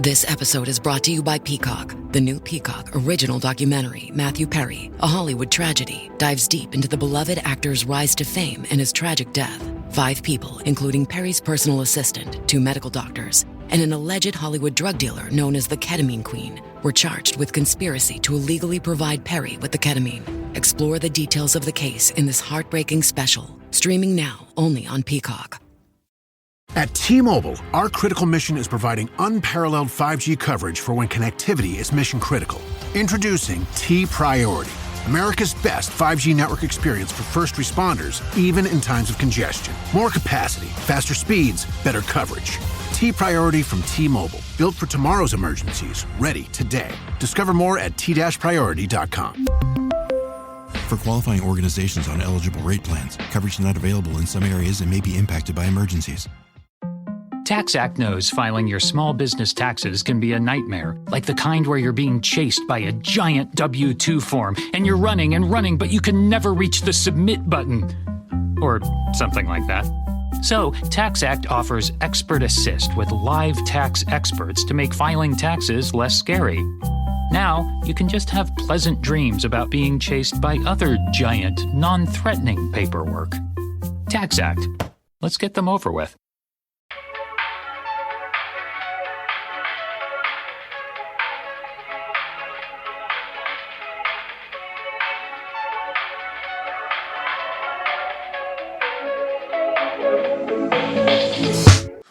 This episode is brought to you by Peacock. The new Peacock original documentary, Matthew Perry, A Hollywood Tragedy, dives deep into the beloved actor's rise to fame and his tragic death. 5 people, including Perry's personal assistant, 2 medical doctors, and an alleged Hollywood drug dealer known as the Ketamine Queen, were charged with conspiracy to illegally provide Perry with the ketamine. Explore the details of the case in this heartbreaking special, streaming now only on Peacock. At T-Mobile, our critical mission is providing unparalleled 5G coverage for when connectivity is mission critical. Introducing T-Priority, America's best 5G network experience for first responders, even in times of congestion. More capacity, faster speeds, better coverage. T-Priority from T-Mobile, built for tomorrow's emergencies, ready today. Discover more at t-priority.com. For qualifying organizations on eligible rate plans, coverage not available in some areas and may be impacted by emergencies. TaxAct knows filing your small business taxes can be a nightmare, like the kind where you're being chased by a giant W-2 form and you're running and running, but you can never reach the submit button. Or something like that. So, TaxAct offers Expert Assist with live tax experts to make filing taxes less scary. Now, you can just have pleasant dreams about being chased by other giant, non-threatening paperwork. TaxAct. Let's get them over with.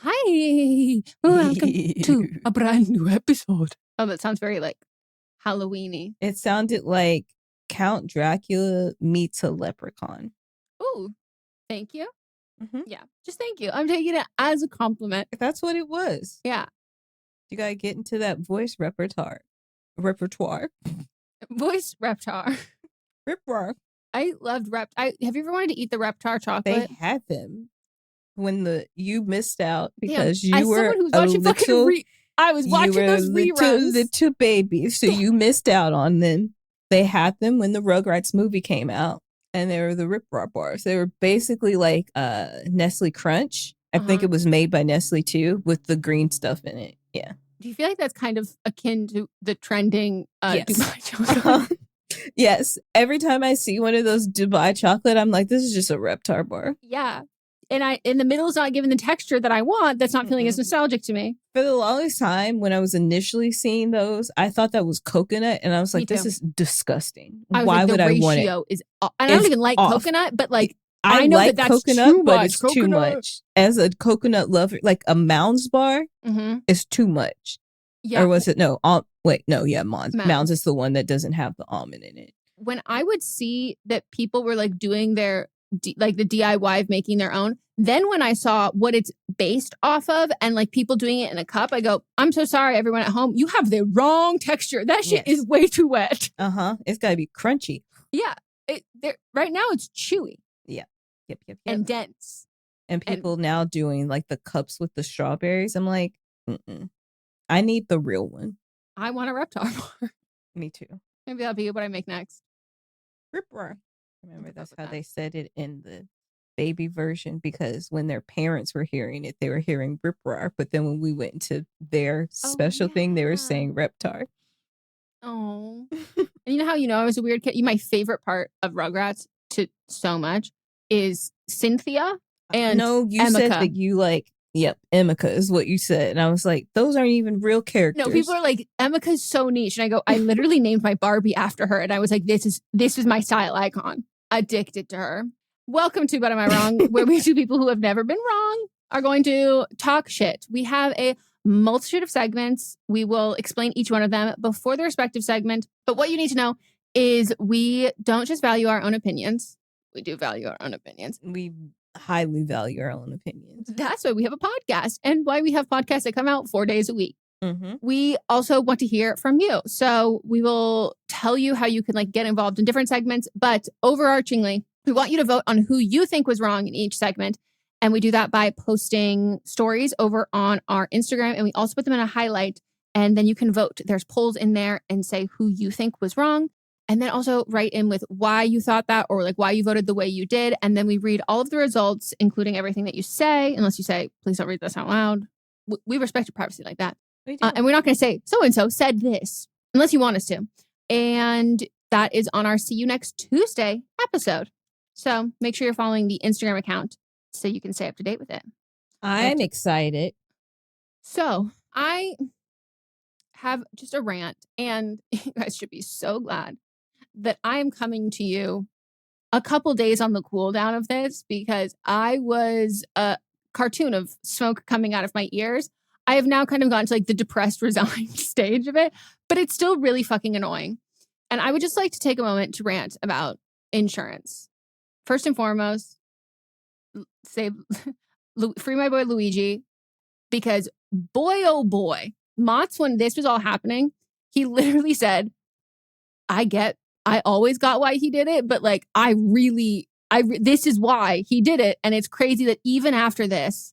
Hi, welcome to a brand new episode. Oh, that sounds very like Halloween-y. It sounded like Count Dracula meets a leprechaun. Ooh, thank you. Mm-hmm. Yeah, just thank you. I'm taking it as a compliment. That's what it was. Yeah. You gotta get into that voice repertoire. Voice Reptar. Repertoire. I loved have you ever wanted to eat the Reptar chocolate? They had them when you missed out because Damn, you were a little. I was watching those reruns. Little baby, so you missed out on them. They had them when the Rugrats movie came out, and they were the Rip Roar bars. They were basically like Nestle Crunch. I think it was made by Nestle too, with the green stuff in it. Yeah. Do you feel like that's kind of akin to the trending yes. Dubai chocolate? Yes. Every time I see one of those Dubai chocolate, I'm like, this is just a Reptar bar. Yeah. And in the middle is not giving the texture that I want. That's not feeling as nostalgic to me. For the longest time, when I was initially seeing those, I thought that was coconut, and I was like, "This is disgusting. Why would I want it?" I don't even like coconut, but like I know like that's coconut, too but much. it's too much. As a coconut lover, like a Mounds bar, is too much. Yeah. Or was it Mounds. Mounds is the one that doesn't have the almond in it. When I would see that people were like doing their like the DIY of making their own. Then when I saw what it's based off of and like people doing it in a cup, I go, I'm so sorry, everyone at home. You have the wrong texture. That shit is way too wet. It's got to be crunchy. Yeah. Right now it's chewy. Yeah. Yep. And dense. And people now doing like the cups with the strawberries. I'm like, I need the real one. I want a Reptar bar. Me too. Maybe that'll be what I make next. Rip Roar. Remember, that's how they said it in the baby version, because when their parents were hearing it, they were hearing Rip Roar. But then when we went into their special thing, they were saying Reptar. Oh. And you know how I was a weird kid? My favorite part of Rugrats so much is Cynthia and No, you Emika. said that you like, Emika is what you said. And I was like, those aren't even real characters. No, people are like, Emika's so niche. And I go, I literally named my Barbie after her. And I was like, this is my style icon. Addicted to her. Welcome to But Am I Wrong? Where we two people who have never been wrong are going to talk shit. We have a multitude of segments. We will explain each one of them before the respective segment. But what you need to know is we don't just value our own opinions. We do value our own opinions. We highly value our own opinions. That's why we have a podcast and why we have podcasts that come out 4 days a week. We also want to hear from you. So we will tell you how you can like get involved in different segments. But overarchingly, we want you to vote on who you think was wrong in each segment. And we do that by posting stories over on our Instagram. And we also put them in a highlight. And then you can vote. There's polls in there and say who you think was wrong. And then also write in with why you thought that or like why you voted the way you did. And then we read all of the results, including everything that you say, unless you say, please don't read this out loud. We respect your privacy like that. And we're not going to say so-and-so said this unless you want us to. And that is on our See You Next Tuesday episode. So make sure you're following the Instagram account so you can stay up to date with it. I'm excited. So I have just a rant, and you guys should be so glad that I'm coming to you a couple days on the cool down of this, because I was a cartoon of smoke coming out of my ears. I have now kind of gotten to like the depressed, resigned stage of it, but it's still really fucking annoying. And I would just like to take a moment to rant about insurance. First and foremost, say free my boy Luigi, because boy, oh boy, Mott's, when this was all happening, he literally said, I always got why he did it, but like, this is why he did it. And it's crazy that even after this,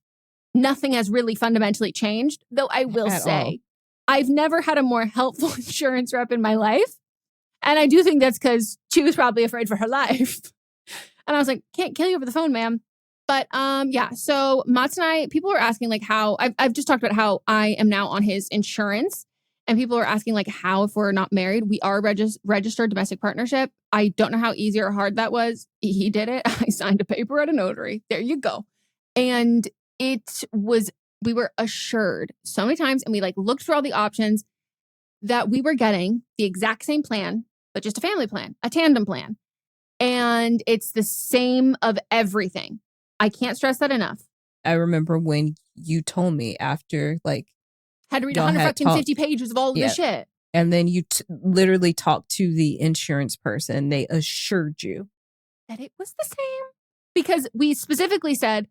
nothing has really fundamentally changed. Though I will say, I've never had a more helpful insurance rep in my life. And I do think that's because she was probably afraid for her life. And I was like, can't kill you over the phone, ma'am. But yeah, so Mats and I, people were asking like how, I've just talked about how I am now on his insurance. And people are asking like how, if we're not married, we are registered domestic partnership. I don't know how easy or hard that was. He did it. I signed a paper at a notary. There you go. And we were assured so many times, and we like looked through all the options, that we were getting the exact same plan, but just a family plan, a tandem plan. And it's the same of everything. I can't stress that enough. I remember when you told me after like, had to read 150 pages of all of this shit. And then you literally talked to the insurance person. They assured you that it was the same, because we specifically said,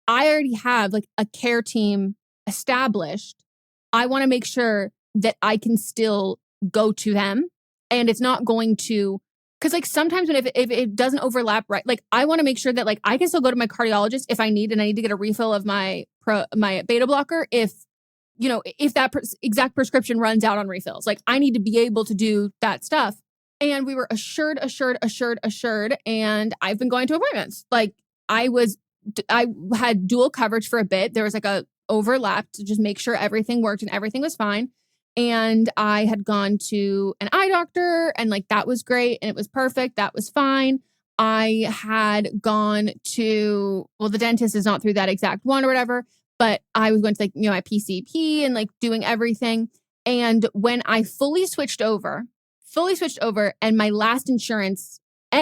I already have like a care team established. I want to make sure that I can still go to them, and it's not going to, because like sometimes when if it doesn't overlap, right, like I want to make sure that like I can still go to my cardiologist if I need, and I need to get a refill of my beta blocker if that exact prescription runs out on refills. Like I need to be able to do that stuff. And we were assured, and I've been going to appointments. Like I had dual coverage for a bit. There was like a overlap to just make sure everything worked and everything was fine. And I had gone to an eye doctor, and like that was great and it was perfect. That was fine. I had gone to, the dentist is not through that exact one or whatever, but I was going to like, my PCP and like doing everything. And when I fully switched over and my last insurance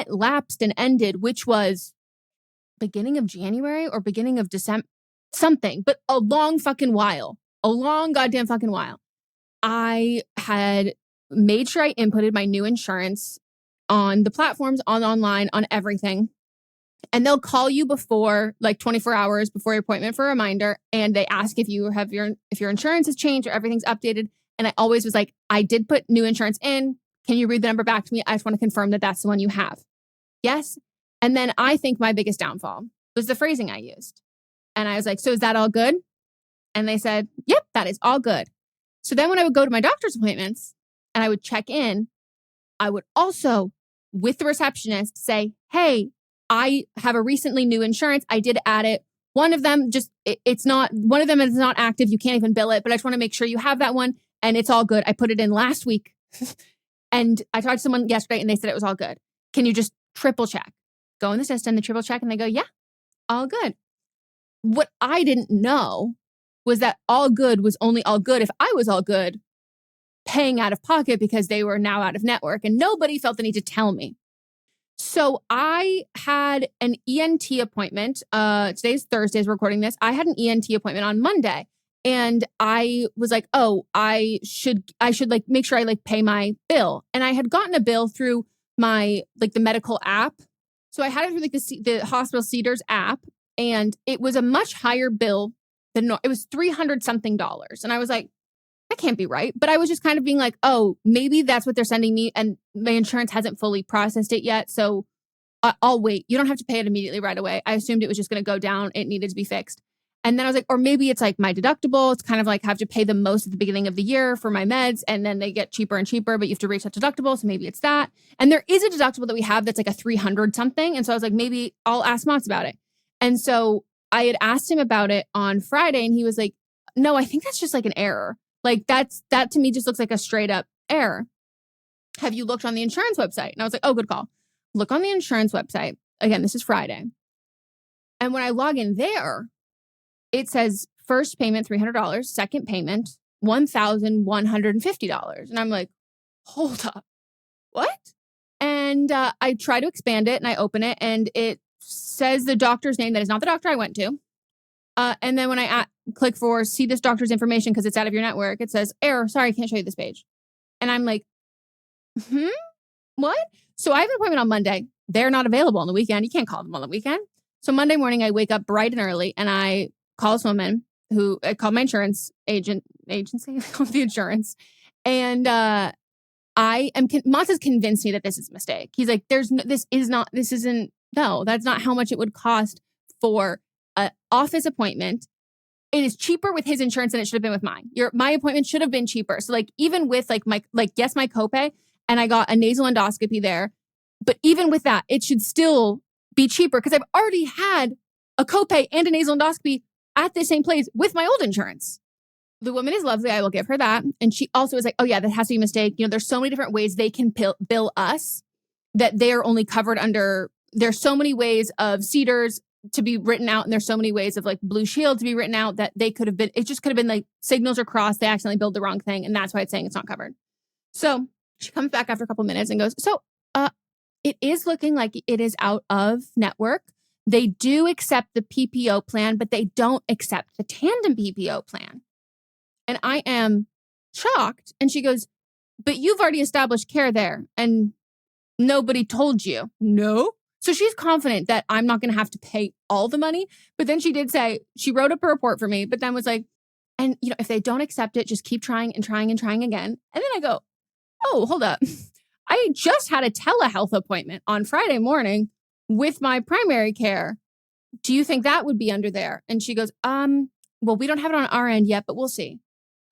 lapsed and ended, which was beginning of January or beginning of December, something, but a long goddamn fucking while. I had made sure I inputted my new insurance on the platforms, online, on everything. And they'll call you before, like 24 hours before your appointment for a reminder. And they ask if your insurance has changed or everything's updated. And I always was like, I did put new insurance in. Can you read the number back to me? I just want to confirm that that's the one you have. Yes. And then I think my biggest downfall was the phrasing I used. And I was like, so is that all good? And they said, yep, that is all good. So then when I would go to my doctor's appointments and I would check in, I would also, with the receptionist, say, hey, I have a recently new insurance. I did add it. One of them one of them is not active. You can't even bill it, but I just want to make sure you have that one and it's all good. I put it in last week and I talked to someone yesterday and they said it was all good. Can you just triple check? Go in the system, they triple check and they go, yeah, all good. What I didn't know was that all good was only all good if I was all good paying out of pocket because they were now out of network, and nobody felt the need to tell me. So I had an ENT appointment. Today's Thursday, as we're recording this. I had an ENT appointment on Monday, and I was like, oh, I should like make sure I like pay my bill. And I had gotten a bill through my like the medical app. So I had it through like the hospital Cedars app, and it was a much higher bill than it was $300 something. And I was like, that can't be right. But I was just kind of being like, oh, maybe that's what they're sending me. And my insurance hasn't fully processed it yet. So I'll wait. You don't have to pay it immediately right away. I assumed it was just going to go down. It needed to be fixed. And then I was like, or maybe it's like my deductible. It's kind of like I have to pay the most at the beginning of the year for my meds. And then they get cheaper and cheaper, but you have to reach that deductible. So maybe it's that. And there is a deductible that we have that's like a $300 something. And so I was like, maybe I'll ask Mott's about it. And so I had asked him about it on Friday and he was like, no, I think that's just like an error. Like that to me just looks like a straight up error. Have you looked on the insurance website? And I was like, oh, good call. Look on the insurance website. Again, this is Friday. And when I log in there, it says first payment, $300, second payment, $1,150. And I'm like, hold up, what? And I try to expand it and I open it and it says the doctor's name that is not the doctor I went to. And then when I click for see this doctor's information because it's out of your network, it says error, sorry, I can't show you this page. And I'm like, what? So I have an appointment on Monday. They're not available on the weekend. You can't call them on the weekend. So Monday morning, I wake up bright and early and I call this woman who I called my insurance agency, called the insurance. And Moss has convinced me that this is a mistake. He's like, that's not how much it would cost for an office appointment. It is cheaper with his insurance than it should have been with mine. My appointment should have been cheaper. So like, even with my copay, and I got a nasal endoscopy there, but even with that, it should still be cheaper because I've already had a copay and a nasal endoscopy at the same place with my old insurance. The woman is lovely. I will give her that. And she also is like, oh yeah, that has to be a mistake. There's so many different ways they can bill us that they're only covered under, there's so many ways of Cedars to be written out. And there's so many ways of like Blue Shield to be written out that they could have been, it just could have been like signals are crossed. They accidentally billed the wrong thing. And that's why it's saying it's not covered. So she comes back after a couple minutes and goes, so it is looking like it is out of network. They do accept the PPO plan, but they don't accept the tandem PPO plan. And I am shocked. And she goes, but you've already established care there and nobody told you. No. So she's confident that I'm not going to have to pay all the money. But then she did say, she wrote up a report for me, but then was like, and if they don't accept it, just keep trying and trying and trying again. And then I go, oh, hold up. I just had a telehealth appointment on Friday morning with my primary care. Do you think that would be under there? And she goes, well, we don't have it on our end yet, but we'll see.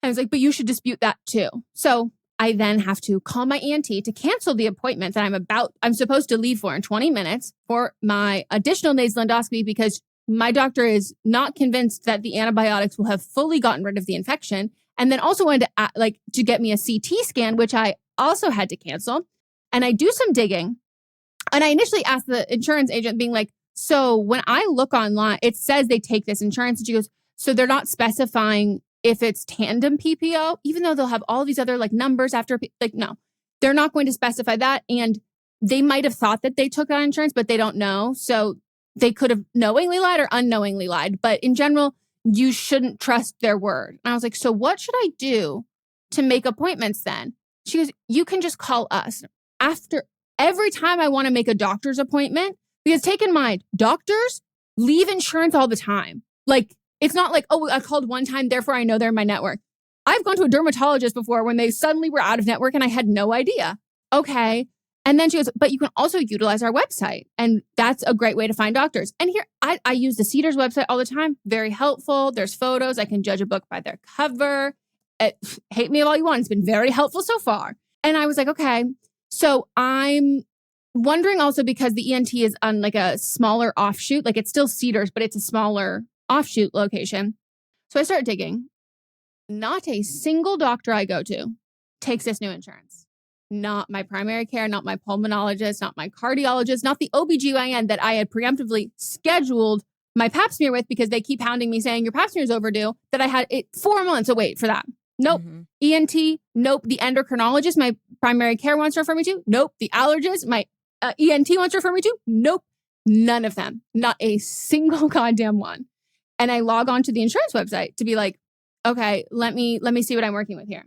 I was like, but you should dispute that too. So I then have to call my auntie to cancel the appointment that I'm supposed to leave for in 20 minutes for my additional nasal endoscopy because my doctor is not convinced that the antibiotics will have fully gotten rid of the infection. And then also wanted to get me a CT scan, which I also had to cancel. And I do some digging. And I initially asked the insurance agent being like, so when I look online, it says they take this insurance. And she goes, so they're not specifying if it's tandem PPO, even though they'll have all these other numbers after, no, they're not going to specify that. And they might have thought that they took that insurance, but they don't know. So they could have knowingly lied or unknowingly lied. But in general, you shouldn't trust their word. And I was like, so what should I do to make appointments then? She goes, you can just call us after every time I want to make a doctor's appointment, because take in mind, doctors leave insurance all the time. It's not like, oh, I called one time, therefore I know they're in my network. I've gone to a dermatologist before when they suddenly were out of network and I had no idea. Okay. And then she goes, but you can also utilize our website. And that's a great way to find doctors. And here, I use the Cedars website all the time. Very helpful. There's photos. I can judge a book by their cover. Hate me all you want. It's been very helpful so far. And I was like, okay. So I'm wondering also because the ENT is on a smaller offshoot, it's still Cedars, but it's a smaller offshoot location. So I start digging. Not a single doctor I go to takes this new insurance. Not my primary care, not my pulmonologist, not my cardiologist, not the OBGYN that I had preemptively scheduled my pap smear with because they keep hounding me saying your pap smear is overdue, that I had 4 months to wait for that. Nope. Mm-hmm. ENT, nope. The endocrinologist, my primary care wants to refer me to. Nope. The allergist, my ENT wants to refer me to. Nope. None of them. Not a single goddamn one. And I log on to the insurance website to be like, okay, let me see what I'm working with here.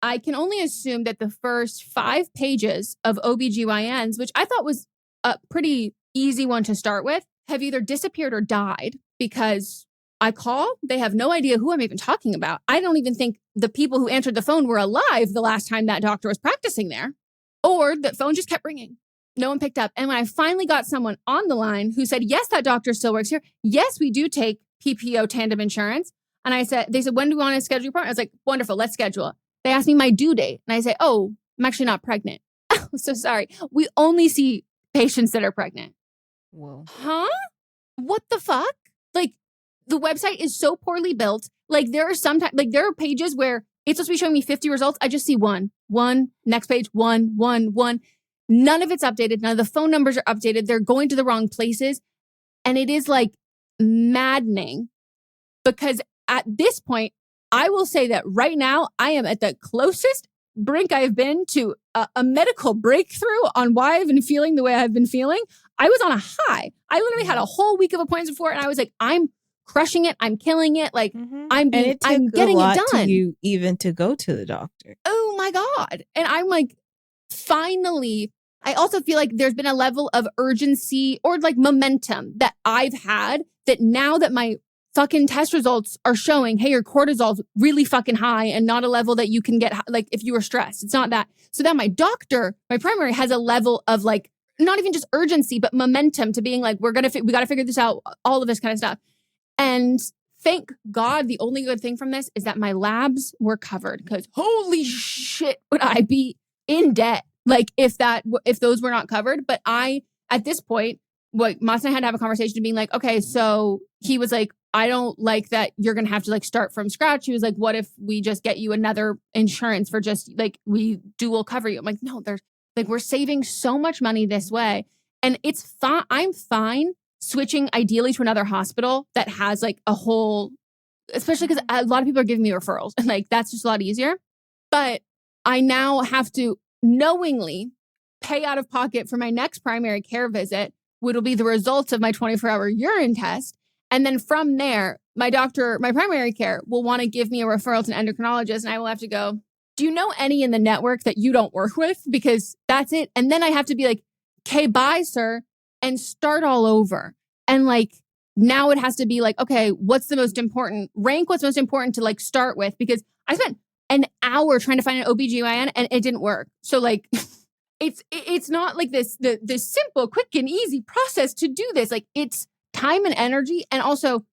I can only assume that the first 5 pages of OBGYNs, which I thought was a pretty easy one to start with, have either disappeared or died because I call, they have no idea who I'm even talking about. I don't even think the people who answered the phone were alive the last time that doctor was practicing there, or the phone just kept ringing. No one picked up. And when I finally got someone on the line who said, yes, that doctor still works here. Yes, we do take PPO tandem insurance. And they said, when do we want to schedule your appointment? I was like, wonderful, let's schedule it. They asked me my due date. And I say, oh, I'm actually not pregnant. Oh, so sorry. We only see patients that are pregnant. Whoa. Huh? What the fuck? The website is so poorly built. There are sometimes, there are pages where it's supposed to be showing me 50 results. I just see one, next page, one. None of it's updated. None of the phone numbers are updated. They're going to the wrong places. And it is like maddening because at this point, I will say that right now I am at the closest brink I've been to a medical breakthrough on why I've been feeling the way I've been feeling. I was on a high. I literally had a whole week of appointments before, and I was like, I'm crushing it. I'm killing it. Like I'm getting it done. To you even to go to the doctor. Oh my God. And I'm like, finally, I also feel like there's been a level of urgency or like momentum that I've had that now that my fucking test results are showing, hey, your cortisol's really fucking high and not a level that you can get, like if you were stressed. It's not that. So then my doctor, my primary has a level of like, not even just urgency, but momentum to being like, we got to figure this out, all of this kind of stuff. And thank God, the only good thing from this is that my labs were covered because holy shit, would I be in debt? Like if those were not covered. But at this point, Mas and I had to have a conversation of being like, okay, so he was like, I don't like that you're going to have to like start from scratch. He was like, what if we just get you another insurance for just like, we dual cover you? I'm like, no, there's like, we're saving so much money this way. And it's fine. I'm fine switching ideally to another hospital that has like a whole, especially because a lot of people are giving me referrals and like, that's just a lot easier. But I now have to knowingly pay out of pocket for my next primary care visit, which will be the results of my 24-hour urine test. And then from there, my primary care will want to give me a referral to an endocrinologist. And I will have to go, do you know any in the network that you don't work with? Because that's it. And then I have to be like, okay, bye, sir, and start all over. And like, now it has to be like, okay, what's the most important? Rank what's most important to like start with. Because I spent an hour trying to find an OBGYN and it didn't work. So like, it's not like this simple, quick and easy process to do this. Like it's time and energy, and also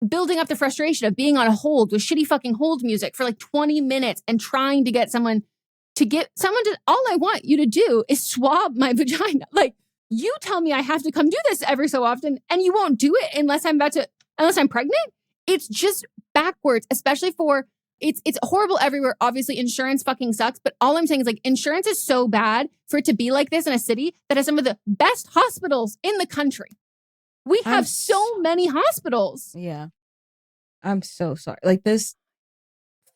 building up the frustration of being on a hold with shitty fucking hold music for like 20 minutes and trying to get someone to all I want you to do is swab my vagina. Like you tell me I have to come do this every so often and you won't do it unless I'm pregnant. It's just backwards, especially for it's horrible everywhere. Obviously insurance fucking sucks, but all I'm saying is like insurance is so bad for it to be like this in a city that has some of the best hospitals in the country. We have so many hospitals. Yeah. I'm so sorry. Like this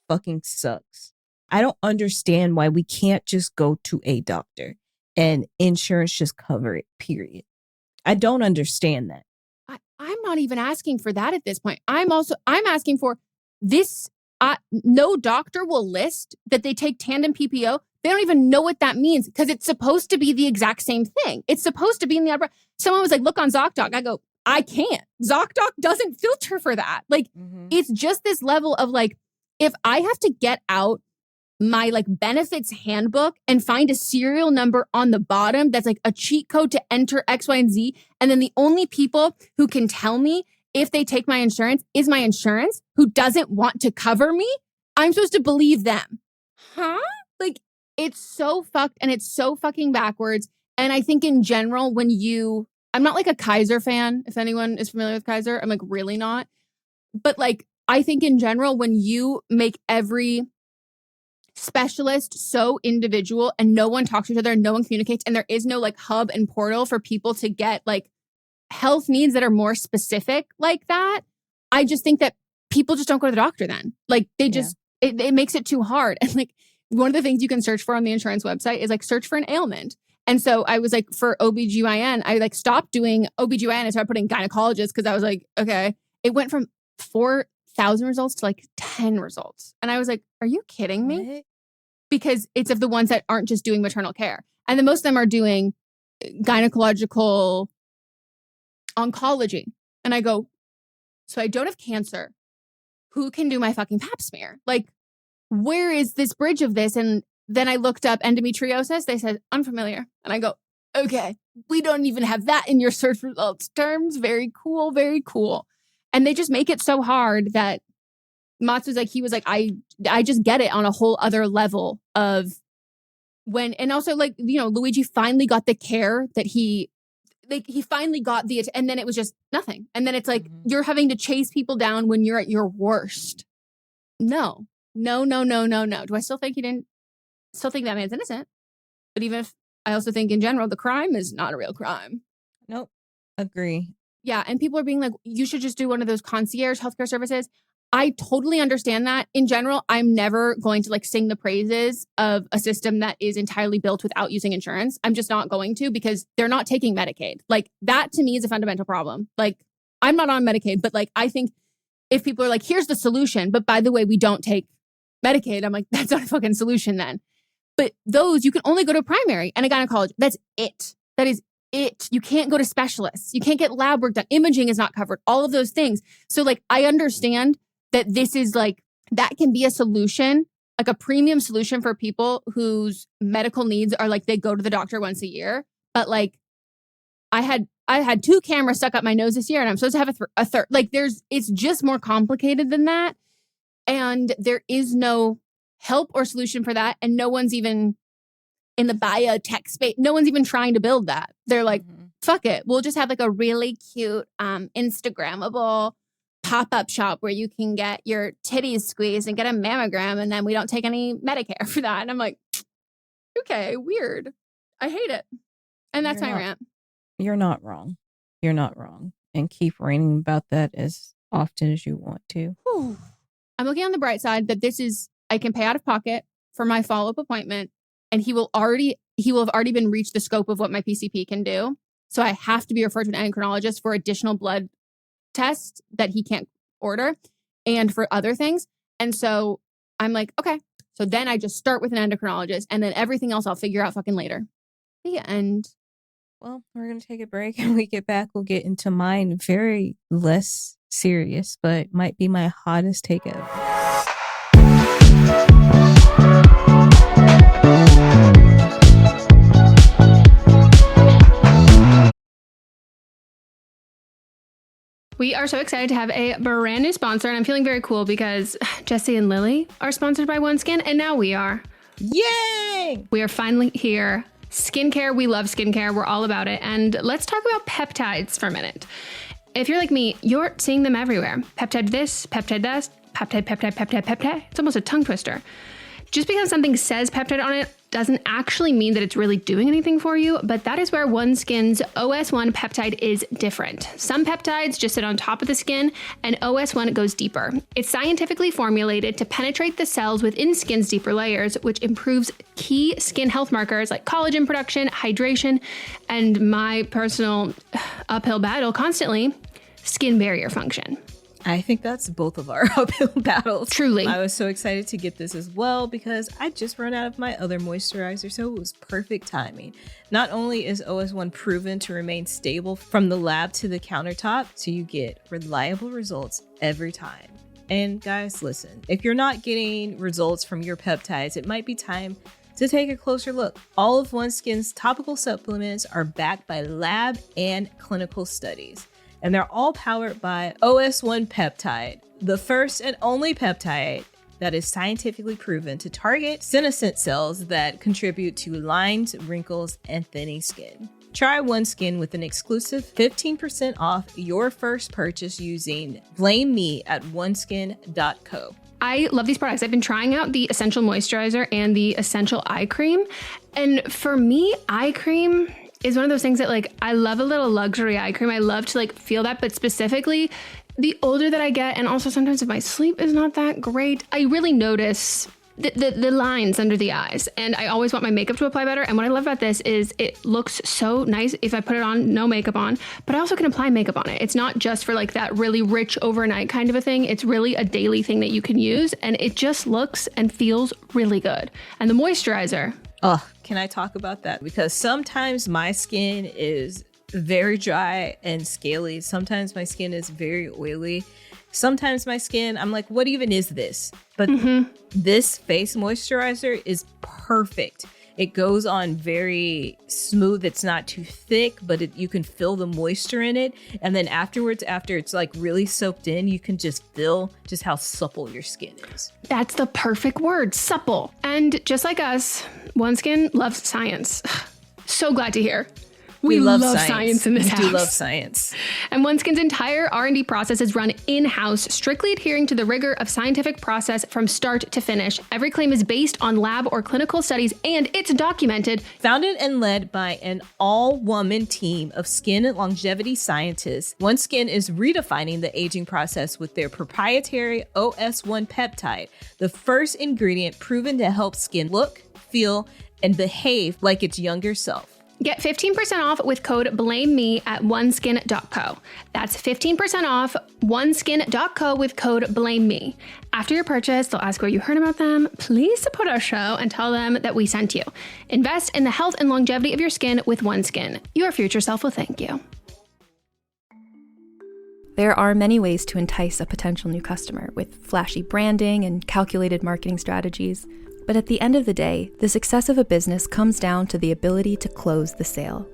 fucking sucks. I don't understand why we can't just go to a doctor and insurance just cover it, period. I don't understand that. I'm not even asking for that at this point. I'm asking for this. No doctor will list that they take tandem PPO. They don't even know what that means because it's supposed to be the exact same thing. It's supposed to be in the someone was like, look on ZocDoc. I go, I can't. ZocDoc doesn't filter for that. Like, It's just this level of like, if I have to get out my like benefits handbook and find a serial number on the bottom that's like a cheat code to enter X, Y, and Z, and then the only people who can tell me if they take my insurance is my insurance who doesn't want to cover me, I'm supposed to believe them. Huh? Like, it's so fucked and it's so fucking backwards. And I think in general, I'm not like a Kaiser fan. If anyone is familiar with Kaiser, I'm like really not. But like, I think in general, when you make every specialist so individual and no one talks to each other, no one communicates, and there is no like hub and portal for people to get like health needs that are more specific like that, I just think that people just don't go to the doctor then. Like they just, it makes it too hard. And like one of the things you can search for on the insurance website is like search for an ailment. And so I was like, for OBGYN, I like stopped doing OBGYN and started putting gynecologist because I was like, okay. It went from 4,000 results to like 10 results. And I was like, are you kidding me? What? Because it's of the ones that aren't just doing maternal care. And then most of them are doing gynecological oncology. And I go, so I don't have cancer. Who can do my fucking pap smear? Like, where is this bridge of this? And then I looked up endometriosis. They said, unfamiliar. And I go, okay, we don't even have that in your search results terms. Very cool, very cool. And they just make it so hard that Mats was like, I just get it on a whole other level of when, and also like, you know, Luigi finally got the care that he finally got and then it was just nothing. And then it's like, you're having to chase people down when you're at your worst. No, No. Do I still think that man's innocent? But even if I also think in general, the crime is not a real crime. Nope. Agree. Yeah. And people are being like, you should just do one of those concierge healthcare services. I totally understand that. In general, I'm never going to like sing the praises of a system that is entirely built without using insurance. I'm just not going to, because they're not taking Medicaid. Like that to me is a fundamental problem. Like I'm not on Medicaid, but like I think if people are like, here's the solution, but by the way, we don't take Medicaid, I'm like, that's not a fucking solution then. But those, you can only go to primary and a gynecologist. That's it. That is it. You can't go to specialists. You can't get lab work done. Imaging is not covered. All of those things. So like, I understand that this is like, that can be a solution, like a premium solution for people whose medical needs are like, they go to the doctor once a year. But like, I had 2 cameras stuck up my nose this year and I'm supposed to have a third. Like it's just more complicated than that. And there is no help or solution for that. And no one's even in the biotech space. No one's even trying to build that. They're like, fuck it. We'll just have like a really cute Instagrammable pop-up shop where you can get your titties squeezed and get a mammogram. And then we don't take any Medicare for that. And I'm like, okay, weird. I hate it. And that's my rant. You're not wrong. You're not wrong. And keep ranting about that as often as you want to. Whew. I'm looking on the bright side that I can pay out of pocket for my follow-up appointment, and he will have already been reached the scope of what my PCP can do. So I have to be referred to an endocrinologist for additional blood tests that he can't order and for other things. And so I'm like, okay. So then I just start with an endocrinologist and then everything else I'll figure out fucking later. The end. Well, we're going to take a break, and when we get back, we'll get into mine. Very less serious, but might be my hottest take ever. We are so excited to have a brand new sponsor, and I'm feeling very cool because Jesse and Lily are sponsored by OneSkin, and now we are. Yay! We are finally here. Skincare, we love skincare. We're all about it. And let's talk about peptides for a minute. If you're like me, you're seeing them everywhere. Peptide this, peptide that, peptide. It's almost a tongue twister. Just because something says peptide on it doesn't actually mean that it's really doing anything for you, but that is where OneSkin's OS1 peptide is different. Some peptides just sit on top of the skin, and OS1 goes deeper. It's scientifically formulated to penetrate the cells within skin's deeper layers, which improves key skin health markers like collagen production, hydration, and my personal uphill battle constantly, skin barrier function. I think that's both of our uphill battles. Truly. I was so excited to get this as well because I just ran out of my other moisturizer, so it was perfect timing. Not only is OS1 proven to remain stable from the lab to the countertop, so you get reliable results every time. And guys, listen, if you're not getting results from your peptides, it might be time to take a closer look. All of OneSkin's topical supplements are backed by lab and clinical studies. And they're all powered by OS1 peptide, the first and only peptide that is scientifically proven to target senescent cells that contribute to lines, wrinkles, and thinning skin. Try OneSkin with an exclusive 15% off your first purchase using Blame Me at oneskin.co. I love these products. I've been trying out the Essential Moisturizer and the Essential Eye Cream. And for me, eye cream is one of those things that like, I love a little luxury eye cream. I love to like feel that, but specifically the older that I get, and also sometimes if my sleep is not that great, I really notice the lines under the eyes, and I always want my makeup to apply better. And what I love about this is it looks so nice if I put it on, no makeup on, but I also can apply makeup on it. It's not just for like that really rich overnight kind of a thing. It's really a daily thing that you can use, and it just looks and feels really good. And the moisturizer. Oh, can I talk about that? Because sometimes my skin is very dry and scaly. Sometimes my skin is very oily. Sometimes my skin, I'm like, what even is this? But this face moisturizer is perfect. It goes on very smooth. It's not too thick, but you can feel the moisture in it. And then afterwards, after it's like really soaked in, you can just feel just how supple your skin is. That's the perfect word, supple. And just like us, OneSkin loves science. So glad to hear. We love science in this house. We do love science. And OneSkin's entire R&D process is run in-house, strictly adhering to the rigor of scientific process from start to finish. Every claim is based on lab or clinical studies, and it's documented. Founded and led by an all-woman team of skin and longevity scientists, OneSkin is redefining the aging process with their proprietary OS1 peptide, the first ingredient proven to help skin look, feel, and behave like its younger self. Get 15% off with code BLAMEME at oneskin.co. That's 15% off oneskin.co with code BLAMEME. After your purchase, they'll ask where you heard about them. Please support our show and tell them that we sent you. Invest in the health and longevity of your skin with OneSkin. Your future self will thank you. There are many ways to entice a potential new customer with flashy branding and calculated marketing strategies. But at the end of the day, the success of a business comes down to the ability to close the sale.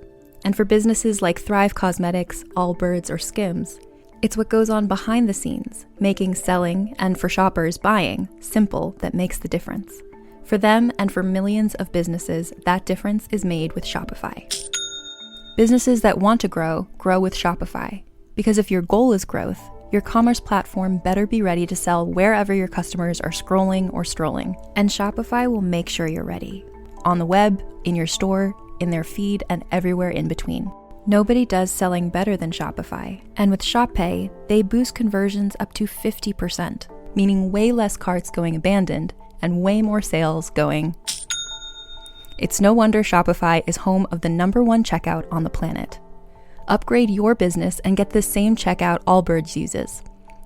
And for businesses like Thrive Cosmetics, Allbirds, or Skims, it's what goes on behind the scenes, making selling, and for shoppers, buying, simple that makes the difference. For them and for millions of businesses, that difference is made with Shopify. Businesses that want to grow, grow with Shopify. Because if your goal is growth, your commerce platform better be ready to sell wherever your customers are scrolling or strolling. And Shopify will make sure you're ready. On the web, in your store, in their feed, and everywhere in between. Nobody does selling better than Shopify. And with Shop Pay, they boost conversions up to 50%, meaning way less carts going abandoned and way more sales going. It's no wonder Shopify is home of the #1 checkout on the planet. Upgrade your business and get the same checkout Allbirds uses.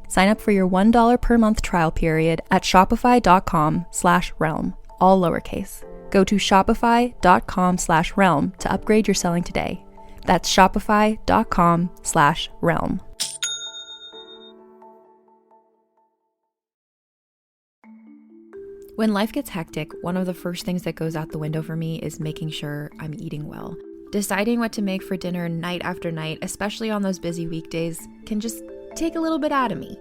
Sign up for your $1 per month trial period at shopify.com/realm, all lowercase. Go to shopify.com/realm to upgrade your selling today. That's shopify.com/realm. When life gets hectic, one of the first things that goes out the window for me is making sure I'm eating well. Deciding what to make for dinner night after night, especially on those busy weekdays, can just take a little bit out of me.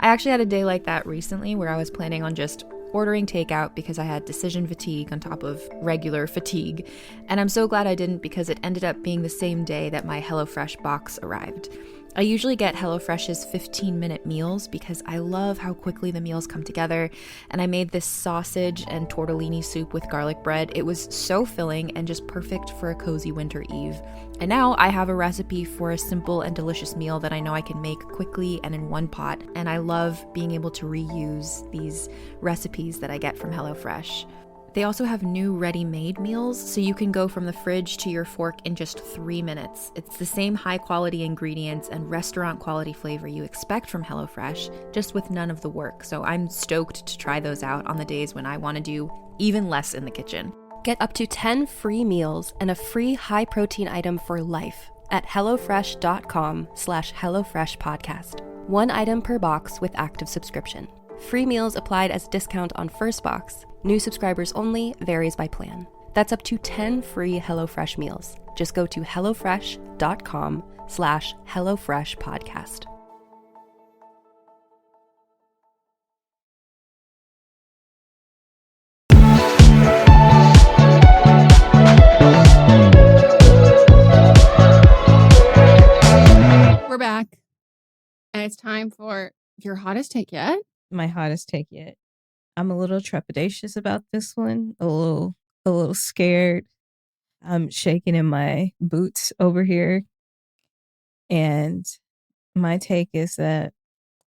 I actually had a day like that recently where I was planning on just ordering takeout because I had decision fatigue on top of regular fatigue. And I'm so glad I didn't because it ended up being the same day that my HelloFresh box arrived. I usually get HelloFresh's 15-minute meals because I love how quickly the meals come together, and I made this sausage and tortellini soup with garlic bread. It was so filling and just perfect for a cozy winter eve. And now I have a recipe for a simple and delicious meal that I know I can make quickly and in one pot, and I love being able to reuse these recipes that I get from HelloFresh. They also have new ready-made meals, so you can go from the fridge to your fork in just 3 minutes. It's the same high-quality ingredients and restaurant-quality flavor you expect from HelloFresh, just with none of the work. So I'm stoked to try those out on the days when I want to do even less in the kitchen. Get up to 10 free meals and a free high-protein item for life at hellofresh.com/HelloFreshPodcast. 1 item per box with active subscription. Free meals applied as a discount on first box. New subscribers only, varies by plan. That's up to 10 free HelloFresh meals. Just go to hellofresh.com/HelloFreshPodcast. We're back. And it's time for your hottest take yet. My hottest take yet. I'm a little trepidatious about this one. A little scared. I'm shaking in my boots over here. And my take is that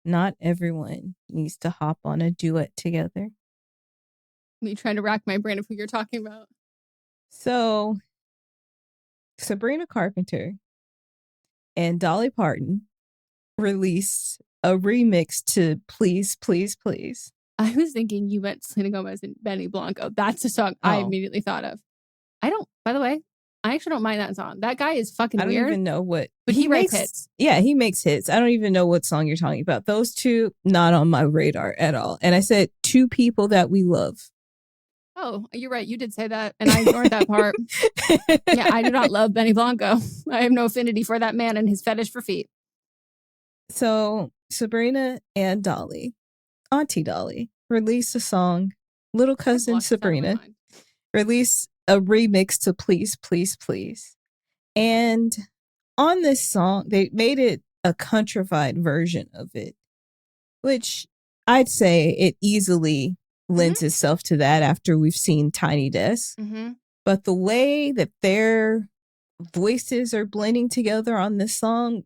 not everyone needs to hop on a duet together. Me trying to rack my brain of who you're talking about. So, Sabrina Carpenter and Dolly Parton released a remix to Please, Please, Please. I was thinking you meant Selena Gomez and Benny Blanco. That's the song I immediately thought of. By the way, I actually don't mind that song. That guy is fucking weird. I don't even know what. But he writes hits. Yeah, he makes hits. I don't even know what song you're talking about. Those two, not on my radar at all. And I said 2 people that we love. Oh, you're right. You did say that. And I ignored that part. Yeah, I do not love Benny Blanco. I have no affinity for that man and his fetish for feet. So Sabrina and Dolly, Auntie Dolly, released a song. Little cousin Sabrina released a remix to Please, Please, Please. And on this song, they made it a countrified version of it, which I'd say it easily lends itself to that after we've seen Tiny Desk. But the way that their voices are blending together on this song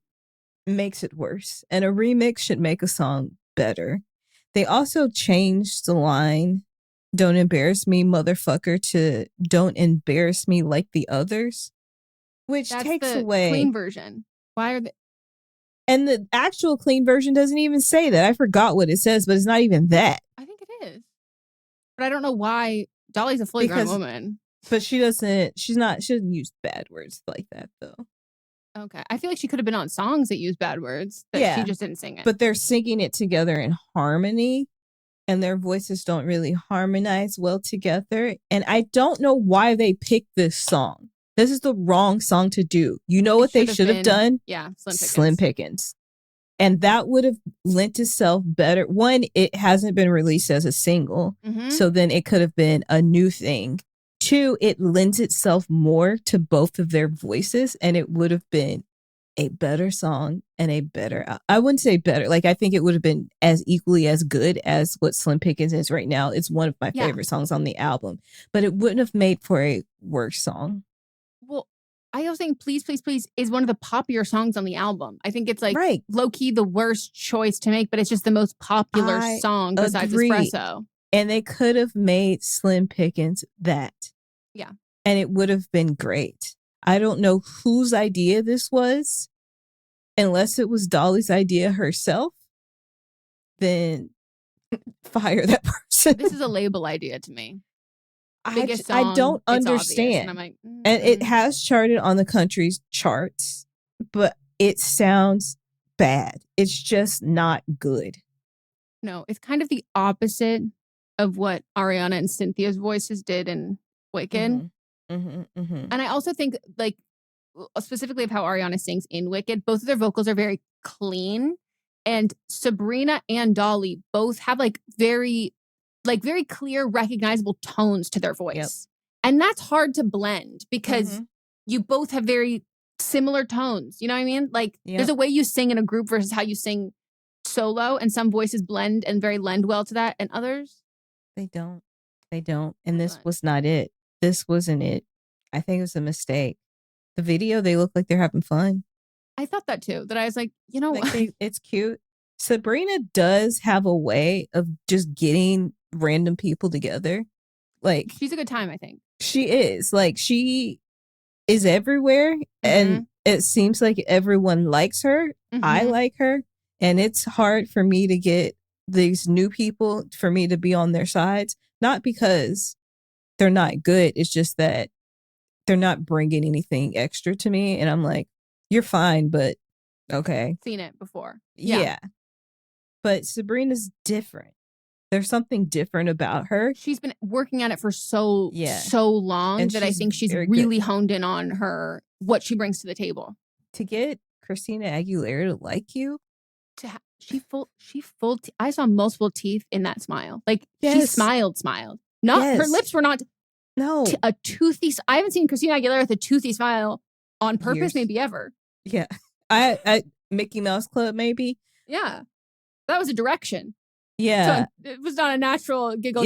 makes it worse. And a remix should make a song better. They also changed the line, "Don't embarrass me, motherfucker," to "Don't embarrass me like the others," which That's takes the away clean version. Why are they? And the actual clean version doesn't even say that. I forgot what it says, but it's not even that. I think it is. But I don't know why. Dolly's a fully grown woman. But she doesn't use bad words like that, though. Okay. I feel like she could have been on songs that use bad words, but she just didn't sing it. But they're singing it together in harmony, and their voices don't really harmonize well together. And I don't know why they picked this song. This is the wrong song to do. You know what they should have done? Yeah, Slim Pickens. And that would have lent itself better. One, it hasn't been released as a single, so then it could have been a new thing. Two, it lends itself more to both of their voices, and it would have been a better song and a better, I wouldn't say better, like I think it would have been as equally as good as what Slim Pickens is right now. It's one of my favorite songs on the album, but it wouldn't have made for a worse song. Well, I also think Please, Please, Please is one of the poppier songs on the album. I think it's like low-key the worst choice to make, but it's just the most popular song besides Espresso. And they could have made Slim Pickens that. Yeah. And it would have been great. I don't know whose idea this was. Unless it was Dolly's idea herself, then fire that person. This is a label idea to me. I don't understand. And I'm like, And it has charted on the country's charts, but it sounds bad. It's just not good. No, it's kind of the opposite of what Ariana and Cynthia's voices did in Wicked. And I also think, like, specifically of how Ariana sings in Wicked, both of their vocals are very clean. And Sabrina and Dolly both have very clear, recognizable tones to their voice. Yep. And that's hard to blend because you both have very similar tones. You know what I mean? Like, there's a way you sing in a group versus how you sing solo, and some voices blend and lend well to that, and others they don't. And this was not it. This wasn't it. I think it was a mistake. The video, they look like they're having fun. I thought that too. That I was like, you know what? It's cute. Sabrina does have a way of just getting random people together. Like, she's a good time, I think. She is. Like, she is everywhere, and it seems like everyone likes her. I like her, and it's hard for me to get these new people for me to be on their sides. Not because they're not good. It's just that they're not bringing anything extra to me. And I'm like, you're fine, but okay. Seen it before. Yeah. But Sabrina's different. There's something different about her. She's been working at it for so long that I think she's really honed in on what she brings to the table. To get Christina Aguilera to like you. I saw multiple teeth in that smile. Like, she smiled. Not her lips were not a toothy. I haven't seen Christina Aguilera with a toothy smile on purpose, maybe ever. Yeah. I Mickey Mouse Club, maybe. Yeah. That was a direction. Yeah. So it was not a natural giggle.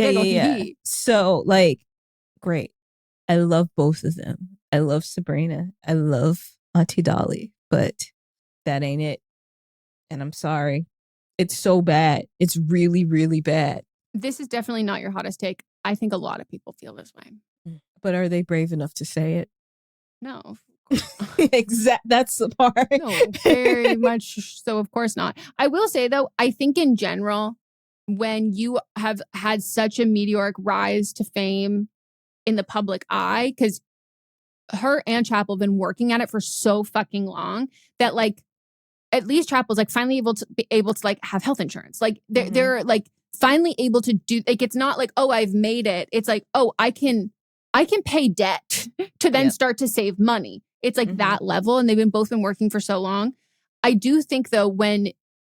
So, like, great. I love both of them. I love Sabrina. I love Auntie Dolly, but that ain't it. And I'm sorry. It's so bad. It's really, really bad. This is definitely not your hottest take. I think a lot of people feel this way. But are they brave enough to say it? No. Exactly. That's the part. No, very much so. Of course not. I will say, though, I think in general, when you have had such a meteoric rise to fame in the public eye, because her and Chapel have been working at it for so fucking long that, like, at least Chapel's like finally able to like have health insurance. Like, they're like finally able to do, like, it's not like, oh, I've made it. It's like, oh, I can pay debt to then start to save money. It's like that level. And they've both been working for so long. I do think, though, when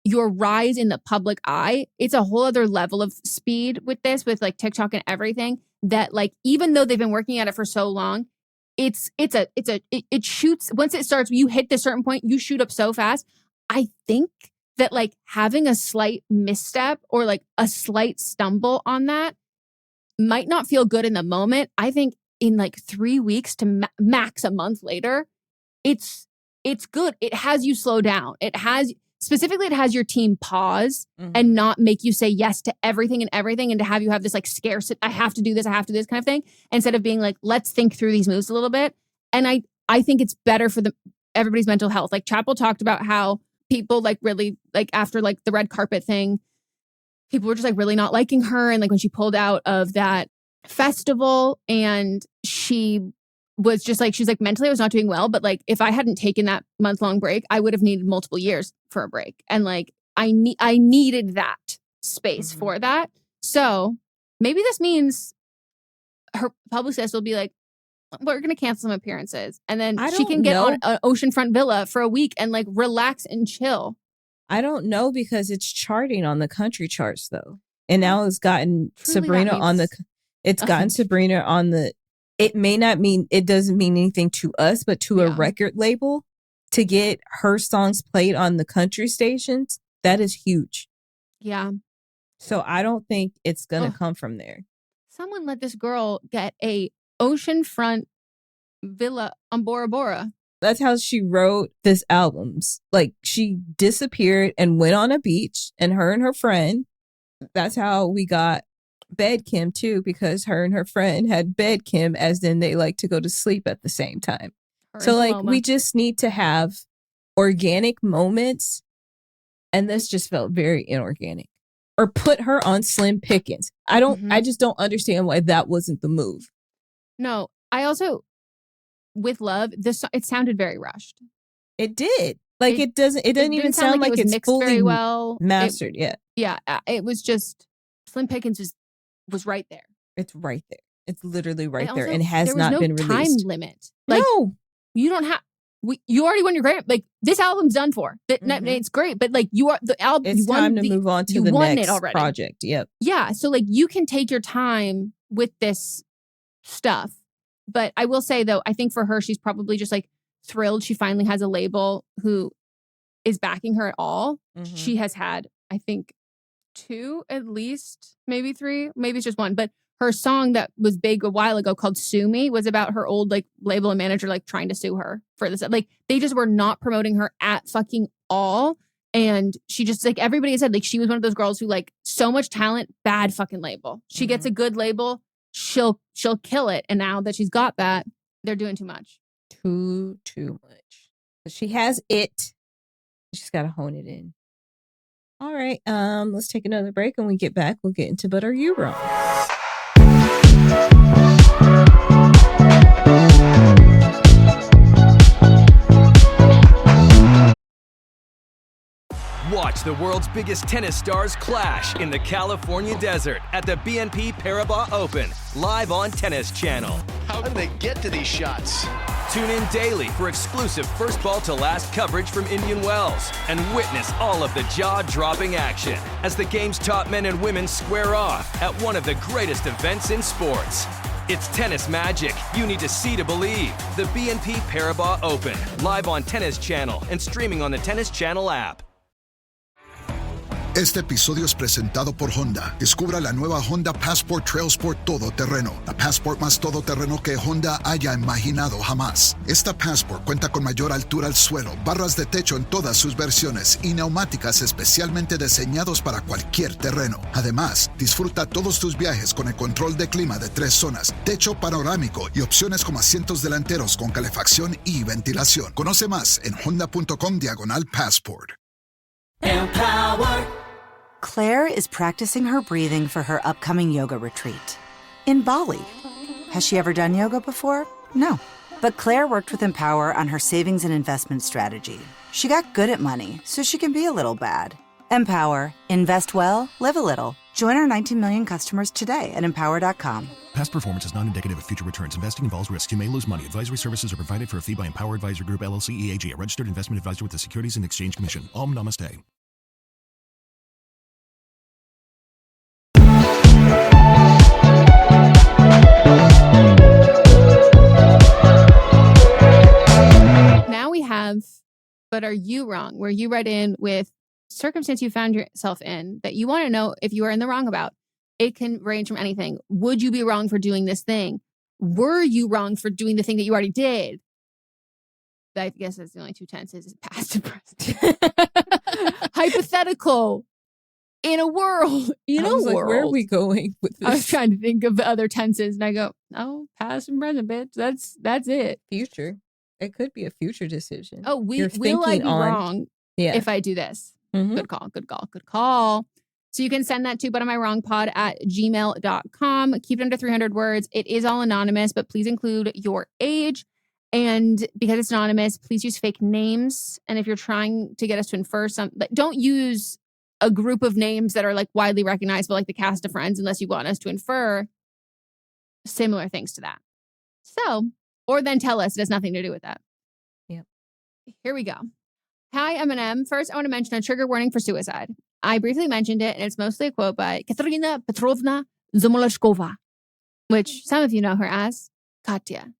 your rise in the public eye, it's a whole other level of speed with this, with like TikTok and everything, that, like, even though they've been working at it for so long, it shoots. Once it starts, you hit this certain point, you shoot up so fast. I think that like having a slight misstep or like a slight stumble on that might not feel good in the moment. I think in like 3 weeks to max a month later, it's good. It has you slow down. It has your team pause and not make you say yes to everything and to have you have this like scarcity. I have to do this kind of thing, instead of being like, let's think through these moves a little bit. And I think it's better for everybody's mental health. Like Chapel talked about how people like really like after like the red carpet thing, people were just like really not liking her. And like when she pulled out of that festival and she was just like, she's like, mentally I was not doing well, but like if I hadn't taken that month-long break, I would have needed multiple years for a break. And like I needed that space for that. So maybe this means her publicist will be like, we're going to cancel some appearances. And then she can get on an oceanfront villa for a week and like relax and chill. I don't know, because it's charting on the country charts though. And now it's gotten Sabrina on the, it may not mean, it doesn't mean anything to us, but to a record label to get her songs played on the country stations, that is huge. Yeah. So I don't think it's going to come from there. Someone let this girl get a oceanfront villa on Bora Bora. That's how she wrote this albums. Like she disappeared and went on a beach, and her friend, that's how we got Bed Kim too, because her and her friend had Bed Kim, as in they like to go to sleep at the same time. So like we just need to have organic moments, and this just felt very inorganic. Or put her on Slim Pickens. I just don't understand why that wasn't the move. No, I also, with Love, it sounded very rushed. It did. Like it doesn't even sound like it's mixed fully very well mastered yet. Yeah, it was just Slim Pickens was right there. It's right there. It's literally right there, and has not been released. Time limit. Like, no, you don't have. You already won your grant. Like this album's done for. It's great, but like you are the album. It's time to move on to the next project. Yep. Yeah. So like you can take your time with this stuff, but I will say though, I think for her, she's probably just like thrilled she finally has a label who is backing her at all. She has had, I think, 2 at least, maybe 3, maybe it's just 1, but her song that was big a while ago called Sue Me was about her old like label and manager like trying to sue her for this. Like they just were not promoting her at fucking all. And she just like everybody said like she was one of those girls who like so much talent, bad fucking label. She gets a good label, she'll kill it. And now that she's got that, they're doing too much. Too much. She has it. She's got to hone it in. All right. Let's take another break. When we get back, we'll get into But Are You Wrong? Watch the world's biggest tennis stars clash in the California desert at the BNP Paribas Open, live on Tennis Channel. How do they get to these shots? Tune in daily for exclusive first ball to last coverage from Indian Wells and witness all of the jaw-dropping action as the game's top men and women square off at one of the greatest events in sports. It's tennis magic you need to see to believe. The BNP Paribas Open, live on Tennis Channel and streaming on the Tennis Channel app. Este episodio es presentado por Honda. Descubra la nueva Honda Passport Trail Sport Todoterreno. La Passport más todoterreno que Honda haya imaginado jamás. Esta Passport cuenta con mayor altura al suelo, barras de techo en todas sus versiones y neumáticas especialmente diseñados para cualquier terreno. Además, disfruta todos tus viajes con el control de clima de 3 zonas, techo panorámico y opciones como asientos delanteros con calefacción y ventilación. Conoce más en honda.com/passport. Empower. Claire is practicing her breathing for her upcoming yoga retreat in Bali. Has she ever done yoga before? No. But Claire worked with Empower on her savings and investment strategy. She got good at money, so she can be a little bad. Empower. Invest well, live a little. Join our 19 million customers today at empower.com. Past performance is not indicative of future returns. Investing involves risk. You may lose money. Advisory services are provided for a fee by Empower Advisor Group, LLC, EAG, a registered investment advisor with the Securities and Exchange Commission. Om Namaste. But are you wrong? Where you write in with circumstance you found yourself in that you want to know if you are in the wrong about. It can range from anything. Would you be wrong for doing this thing? Were you wrong for doing the thing that you already did? I guess that's the only two tenses, is past and present. Hypothetical. In a world. Like, where are we going with this? I was trying to think of the other tenses and I go, oh, past and present, bitch. That's it. Future. It could be a future decision. Oh, will I be wrong if I do this? Mm-hmm. Good call. So you can send that to butamiwrongpod@gmail.com. Keep it under 300 words. It is all anonymous, but please include your age. And because it's anonymous, please use fake names. And if you're trying to get us to infer don't use a group of names that are like widely recognizable, like the cast of Friends, unless you want us to infer similar things to that. So, or then tell us it has nothing to do with that. Yep. Here we go. Hi, M&M. First, I want to mention a trigger warning for suicide. I briefly mentioned it, and it's mostly a quote by Katerina Petrovna Zomolashkova, which some of you know her as Katya,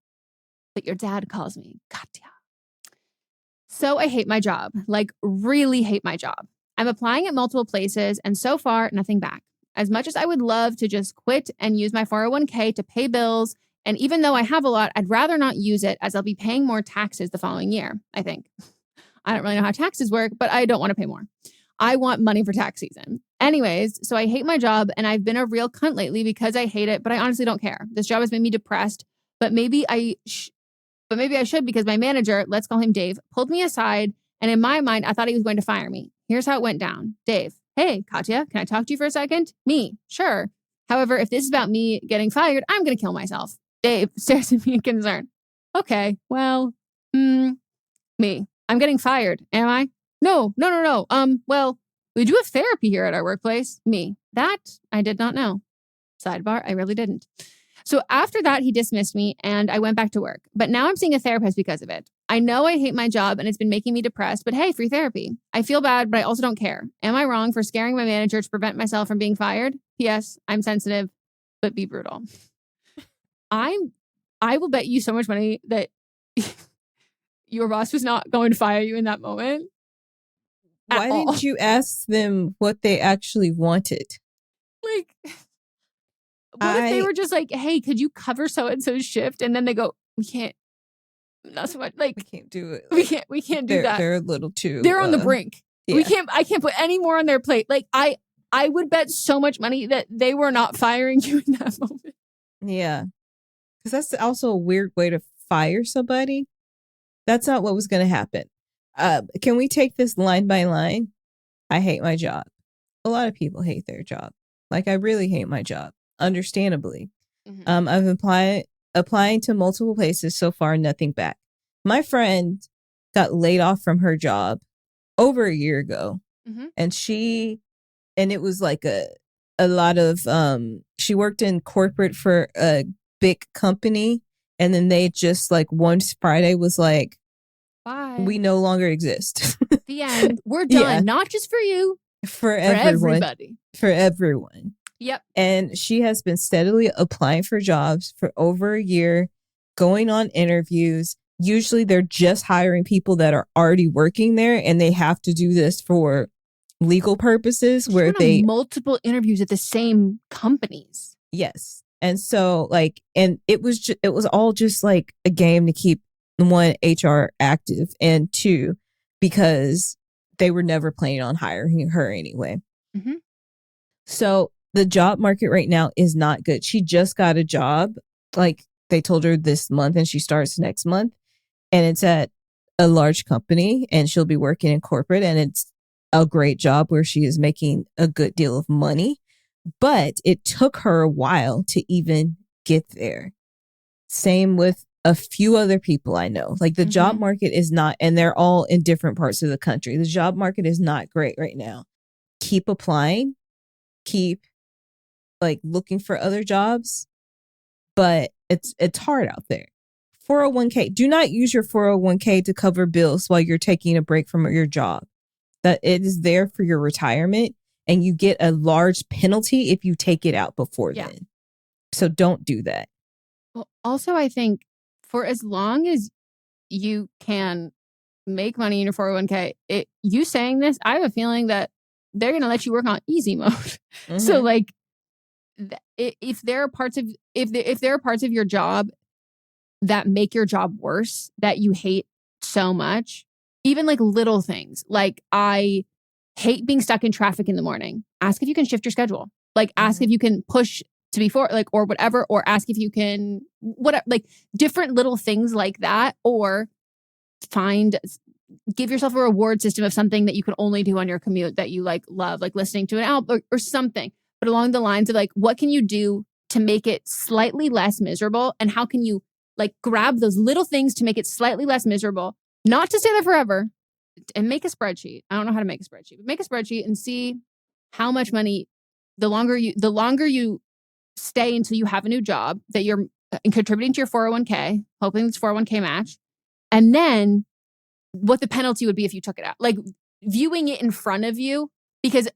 but your dad calls me Katya. So I hate my job, like really hate my job. I'm applying at multiple places, and so far, nothing back. As much as I would love to just quit and use my 401k to pay bills, and even though I have a lot, I'd rather not use it as I'll be paying more taxes the following year, I think. I don't really know how taxes work, but I don't want to pay more. I want money for tax season. Anyways, so I hate my job and I've been a real cunt lately because I hate it, but I honestly don't care. This job has made me depressed, but maybe I should because my manager, let's call him Dave, pulled me aside and in my mind, I thought he was going to fire me. Here's how it went down. Dave, hey, Katya, can I talk to you for a second? Me, sure. However, if this is about me getting fired, I'm going to kill myself. Dave stares at me in concern. Okay, well, me. I'm getting fired, am I? No. Well, we do have therapy here at our workplace. Me. That I did not know. Sidebar, I really didn't. So after that, he dismissed me and I went back to work. But now I'm seeing a therapist because of it. I know I hate my job and it's been making me depressed, but hey, free therapy. I feel bad, but I also don't care. Am I wrong for scaring my manager to prevent myself from being fired? P.S. I'm sensitive, but be brutal. I will bet you so much money that your boss was not going to fire you in that moment. Why didn't you ask them what they actually wanted? Like, what if they were just like, hey, could you cover so-and-so's shift? And then they go, we can't, not so much. Like, we can't do it. Like, we can't do that. They're a little too. They're on the brink. Yeah. I can't put any more on their plate. Like, I would bet so much money that they were not firing you in that moment. Yeah. Because that's also a weird way to fire somebody. That's not what was going to happen. Can we take this line by line? I hate my job. A lot of people hate their job. Like, I really hate my job. Understandably. Mm-hmm. I've applying to multiple places. So far, nothing back. My friend got laid off from her job over a year ago. Mm-hmm. And it was like a lot of, she worked in corporate for a big company. And then they just like one Friday was like, bye. We no longer exist. The end. We're done. Yeah. Not just for you. For everyone. Everybody. For everyone. Yep. And she has been steadily applying for jobs for over a year, going on interviews. Usually they're just hiring people that are already working there and they have to do this for legal purposes where they multiple interviews at the same companies. Yes. And so like, and it was all just like a game to keep one, HR active, and two, because they were never planning on hiring her anyway. Mm-hmm. So the job market right now is not good. She just got a job, like they told her this month, and she starts next month, and it's at a large company, and she'll be working in corporate, and it's a great job where she is making a good deal of money. But it took her a while to even get there. Same with a few other people I know. Like the job market is not, and they're all in different parts of the country. The job market is not great right now. Keep applying, keep like looking for other jobs, but it's hard out there. 401k. Do not use your 401k to cover bills while you're taking a break from your job. That it is there for your retirement. And you get a large penalty if you take it out before then. So don't do that. Well, also, I think for as long as you can make money in your 401k. You saying this, I have a feeling that they're going to let you work on easy mode. Mm-hmm. So like, if there are parts of your job that make your job worse, that you hate so much, even like little things, like I hate being stuck in traffic in the morning. Ask if you can shift your schedule. Like ask if you can push to before, like, or whatever, or ask if you can, whatever, like different little things like that, or give yourself a reward system of something that you can only do on your commute that you like love, like listening to an album or something, but along the lines of like, what can you do to make it slightly less miserable? And how can you like grab those little things to make it slightly less miserable, not to stay there forever, and make a spreadsheet. I don't know how to make a spreadsheet, but make a spreadsheet and see how much money, the longer you stay until you have a new job that you're contributing to your 401k, hoping it's 401k match. And then what the penalty would be if you took it out, like viewing it in front of you, because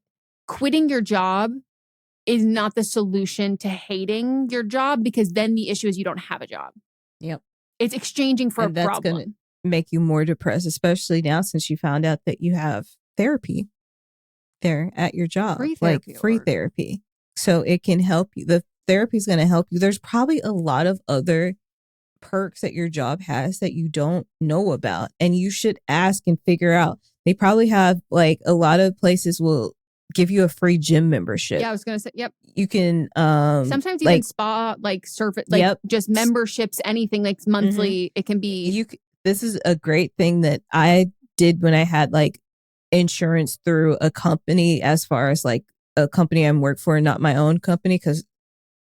quitting your job is not the solution to hating your job, because then the issue is you don't have a job. Yep. It's exchanging for a problem. That's going to make you more depressed, especially now since you found out that you have therapy there at your job, free therapy. So it can help you. The therapy is going to help you. There's probably a lot of other perks that your job has that you don't know about, and you should ask and figure out. They probably have, like, a lot of places will give you a free gym membership. Yeah, I was gonna say, yep. You can sometimes even spa, like surface, like just memberships, anything like monthly. It can be. This is a great thing that I did when I had like insurance through a company, as far as like a company I work for, not my own company, because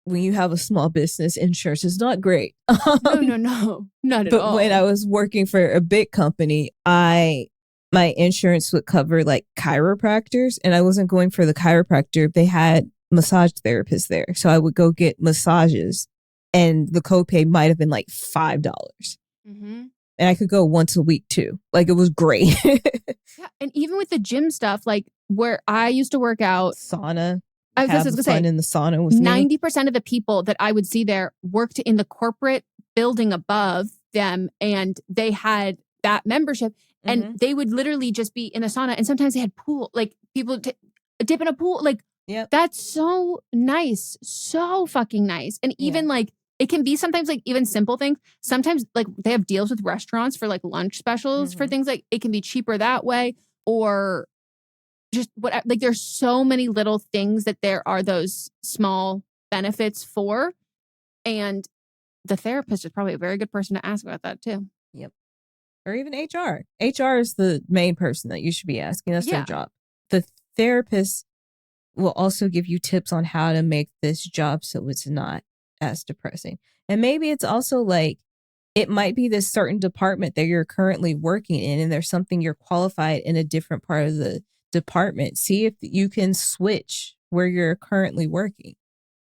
when you have a small business, insurance is not great. No, not at all. But when I was working for a big company, my insurance would cover like chiropractors, and I wasn't going for the chiropractor. They had massage therapists there. So I would go get massages, and the copay might have been like $5. Mm-hmm. And I could go once a week too. Like, it was great. Yeah, and even with the gym stuff, like where I used to work out, sauna. I was going to say, in the sauna with 90% of the people that I would see there worked in the corporate building above them, and they had that membership, and they would literally just be in the sauna, and sometimes they had pool, like people dip in a pool, like that's so nice, so fucking nice. And even like it can be sometimes like even simple things. Sometimes like they have deals with restaurants for like lunch specials for things, like it can be cheaper that way, or just what, like there's so many little things that there are those small benefits for. And the therapist is probably a very good person to ask about that too. Yep. Or even HR. HR is the main person that you should be asking. That's their job. The therapist will also give you tips on how to make this job so it's not as depressing. And maybe it's also like, it might be this certain department that you're currently working in, and there's something you're qualified in a different part of the department. See if you can switch where you're currently working.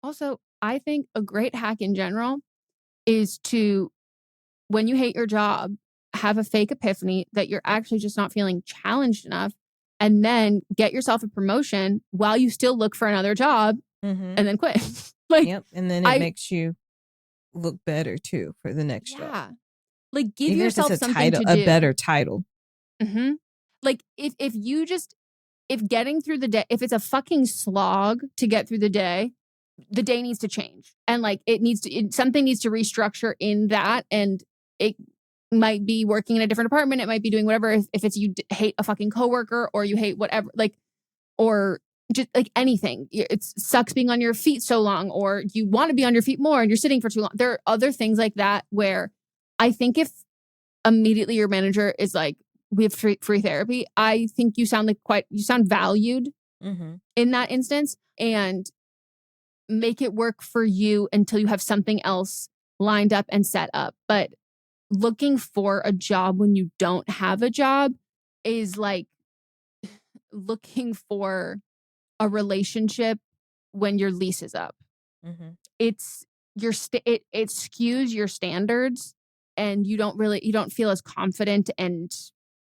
Also, I think a great hack in general is to, when you hate your job, have a fake epiphany that you're actually just not feeling challenged enough, and then get yourself a promotion while you still look for another job, and then quit. Like, and then it makes you look better too for the next job. Like, give even yourself if it's something to do. A better title. Like if getting through the day, if it's a fucking slog to get through the day needs to change, and like something needs to restructure in that, and it might be working in a different department. It might be doing whatever. If it's you hate a fucking coworker, or you hate whatever, like, or just like anything. It sucks being on your feet so long, or you want to be on your feet more and you're sitting for too long. There are other things like that where I think if immediately your manager is like, we have free therapy, I think you sound valued in that instance, and make it work for you until you have something else lined up and set up. But looking for a job when you don't have a job is like looking for a relationship when your lease is up. It's it skews your standards, and you don't feel as confident, and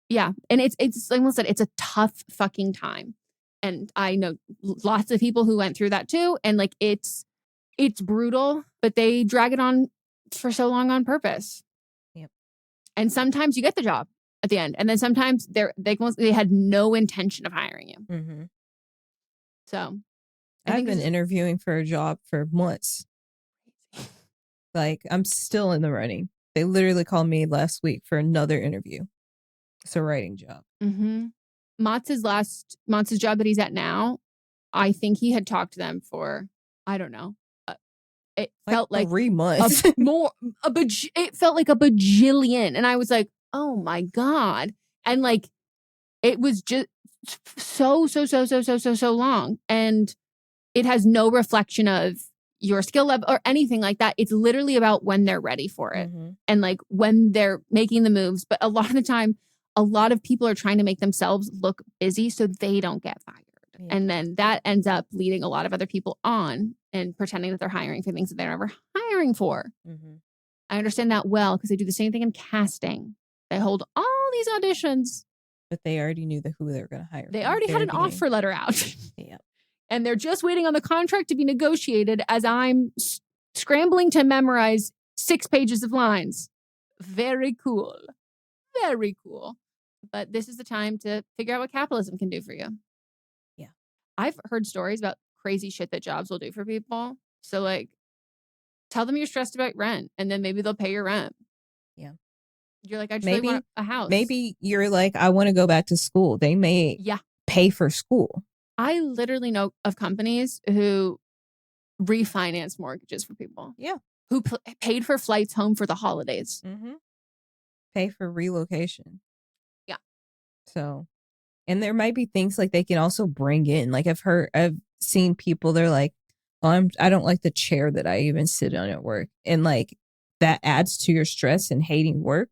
and it's like I said, it's a tough fucking time, and I know lots of people who went through that too, and like it's brutal, but they drag it on for so long on purpose. And sometimes you get the job, at the end. And then sometimes they had no intention of hiring you. Mm-hmm. So I've been interviewing for a job for months. Like, I'm still in the running. They literally called me last week for another interview. It's a writing job. Mm-hmm. Mott's job that he's at now, I think he had talked to them for, I don't know. It felt like 3 months. It felt like a bajillion. And I was like, oh my God. And like, it was just so long. And it has no reflection of your skill level or anything like that. It's literally about when they're ready for it and like when they're making the moves. But a lot of the time, a lot of people are trying to make themselves look busy so they don't get fired. Yeah. And then that ends up leading a lot of other people on and pretending that they're hiring for things that they're never hiring for. Mm-hmm. I understand that well because they do the same thing in casting. They hold all these auditions. But they already knew who they were going to hire. They already had an offer letter out. Yeah. And they're just waiting on the contract to be negotiated as I'm scrambling to memorize 6 pages of lines. Very cool. Very cool. But this is the time to figure out what capitalism can do for you. Yeah. I've heard stories about crazy shit that jobs will do for people. So like, tell them you're stressed about rent and then maybe they'll pay your rent. Yeah. You're like, I just really want a house. Maybe you're like, I want to go back to school. They may pay for school. I literally know of companies who refinance mortgages for people. Yeah. Who paid for flights home for the holidays. Mm-hmm. Pay for relocation. Yeah. So, and there might be things like they can also bring in. Like I've seen people, they're like, oh, I don't like the chair that I even sit on at work. And like that adds to your stress and hating work.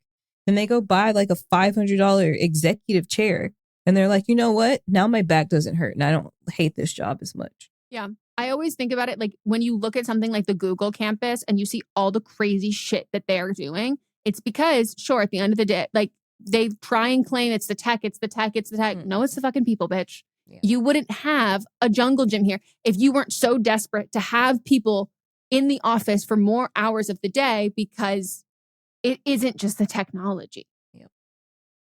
And they go buy like a $500 executive chair. And they're like, you know what? Now my back doesn't hurt and I don't hate this job as much. Yeah. I always think about it like when you look at something like the Google campus and you see all the crazy shit that they're doing, it's because, sure, at the end of the day, like they try and claim it's the tech. No, it's the fucking people, bitch. Yeah. You wouldn't have a jungle gym here if you weren't so desperate to have people in the office for more hours of the day because it isn't just the technology. Yep.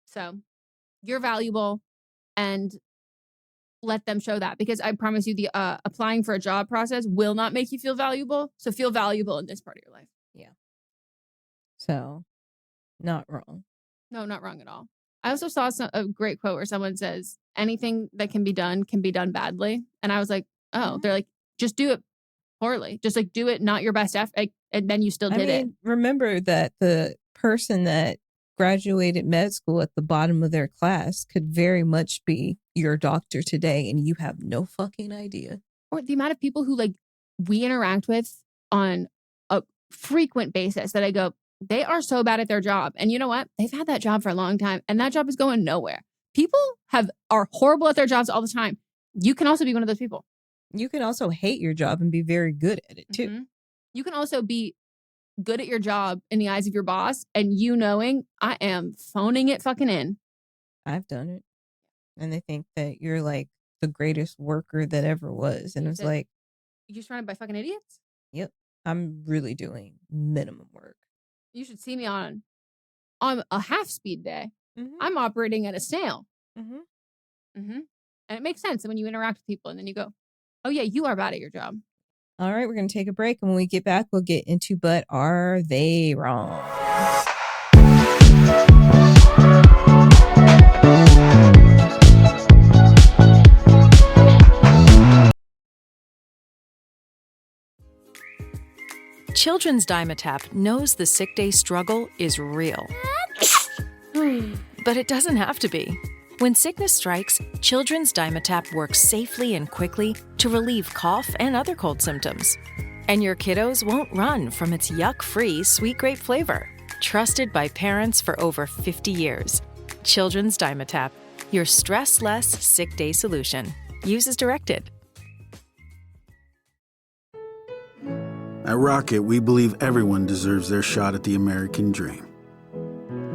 So you're valuable and let them show that because I promise you the applying for a job process will not make you feel valuable. So feel valuable in this part of your life. Yeah. So not wrong. No, not wrong at all. I also saw a great quote where someone says, anything that can be done badly. And I was like, oh, they're like, just do it poorly. Just like do it, not your best effort. And then you still did it. Remember that the person that graduated med school at the bottom of their class could very much be your doctor today. And you have no fucking idea. Or the amount of people who like we interact with on a frequent basis that I go, they are so bad at their job. And you know what? They've had that job for a long time and that job is going nowhere. People are horrible at their jobs all the time. You can also be one of those people. You can also hate your job and be very good at it too. Mm-hmm. You can also be good at your job in the eyes of your boss and you knowing I am phoning it fucking in. I've done it. And they think that you're like the greatest worker that ever was. And it's like, you're surrounded by fucking idiots? Yep. I'm really doing minimum work. You should see me on a half speed day. Mm-hmm. I'm operating at a snail. Mm-hmm. Mm-hmm. And it makes sense when you interact with people and then you go, oh yeah, you are bad at your job. All right, we're going to take a break. And when we get back, we'll get into, but are they wrong? Children's Dimetapp knows the sick day struggle is real. But it doesn't have to be. When sickness strikes, Children's Dimetapp works safely and quickly to relieve cough and other cold symptoms. And your kiddos won't run from its yuck-free sweet grape flavor. Trusted by parents for over 50 years. Children's Dimetapp, your stress-less sick day solution. Use as directed. At Rocket, we believe everyone deserves their shot at the American dream.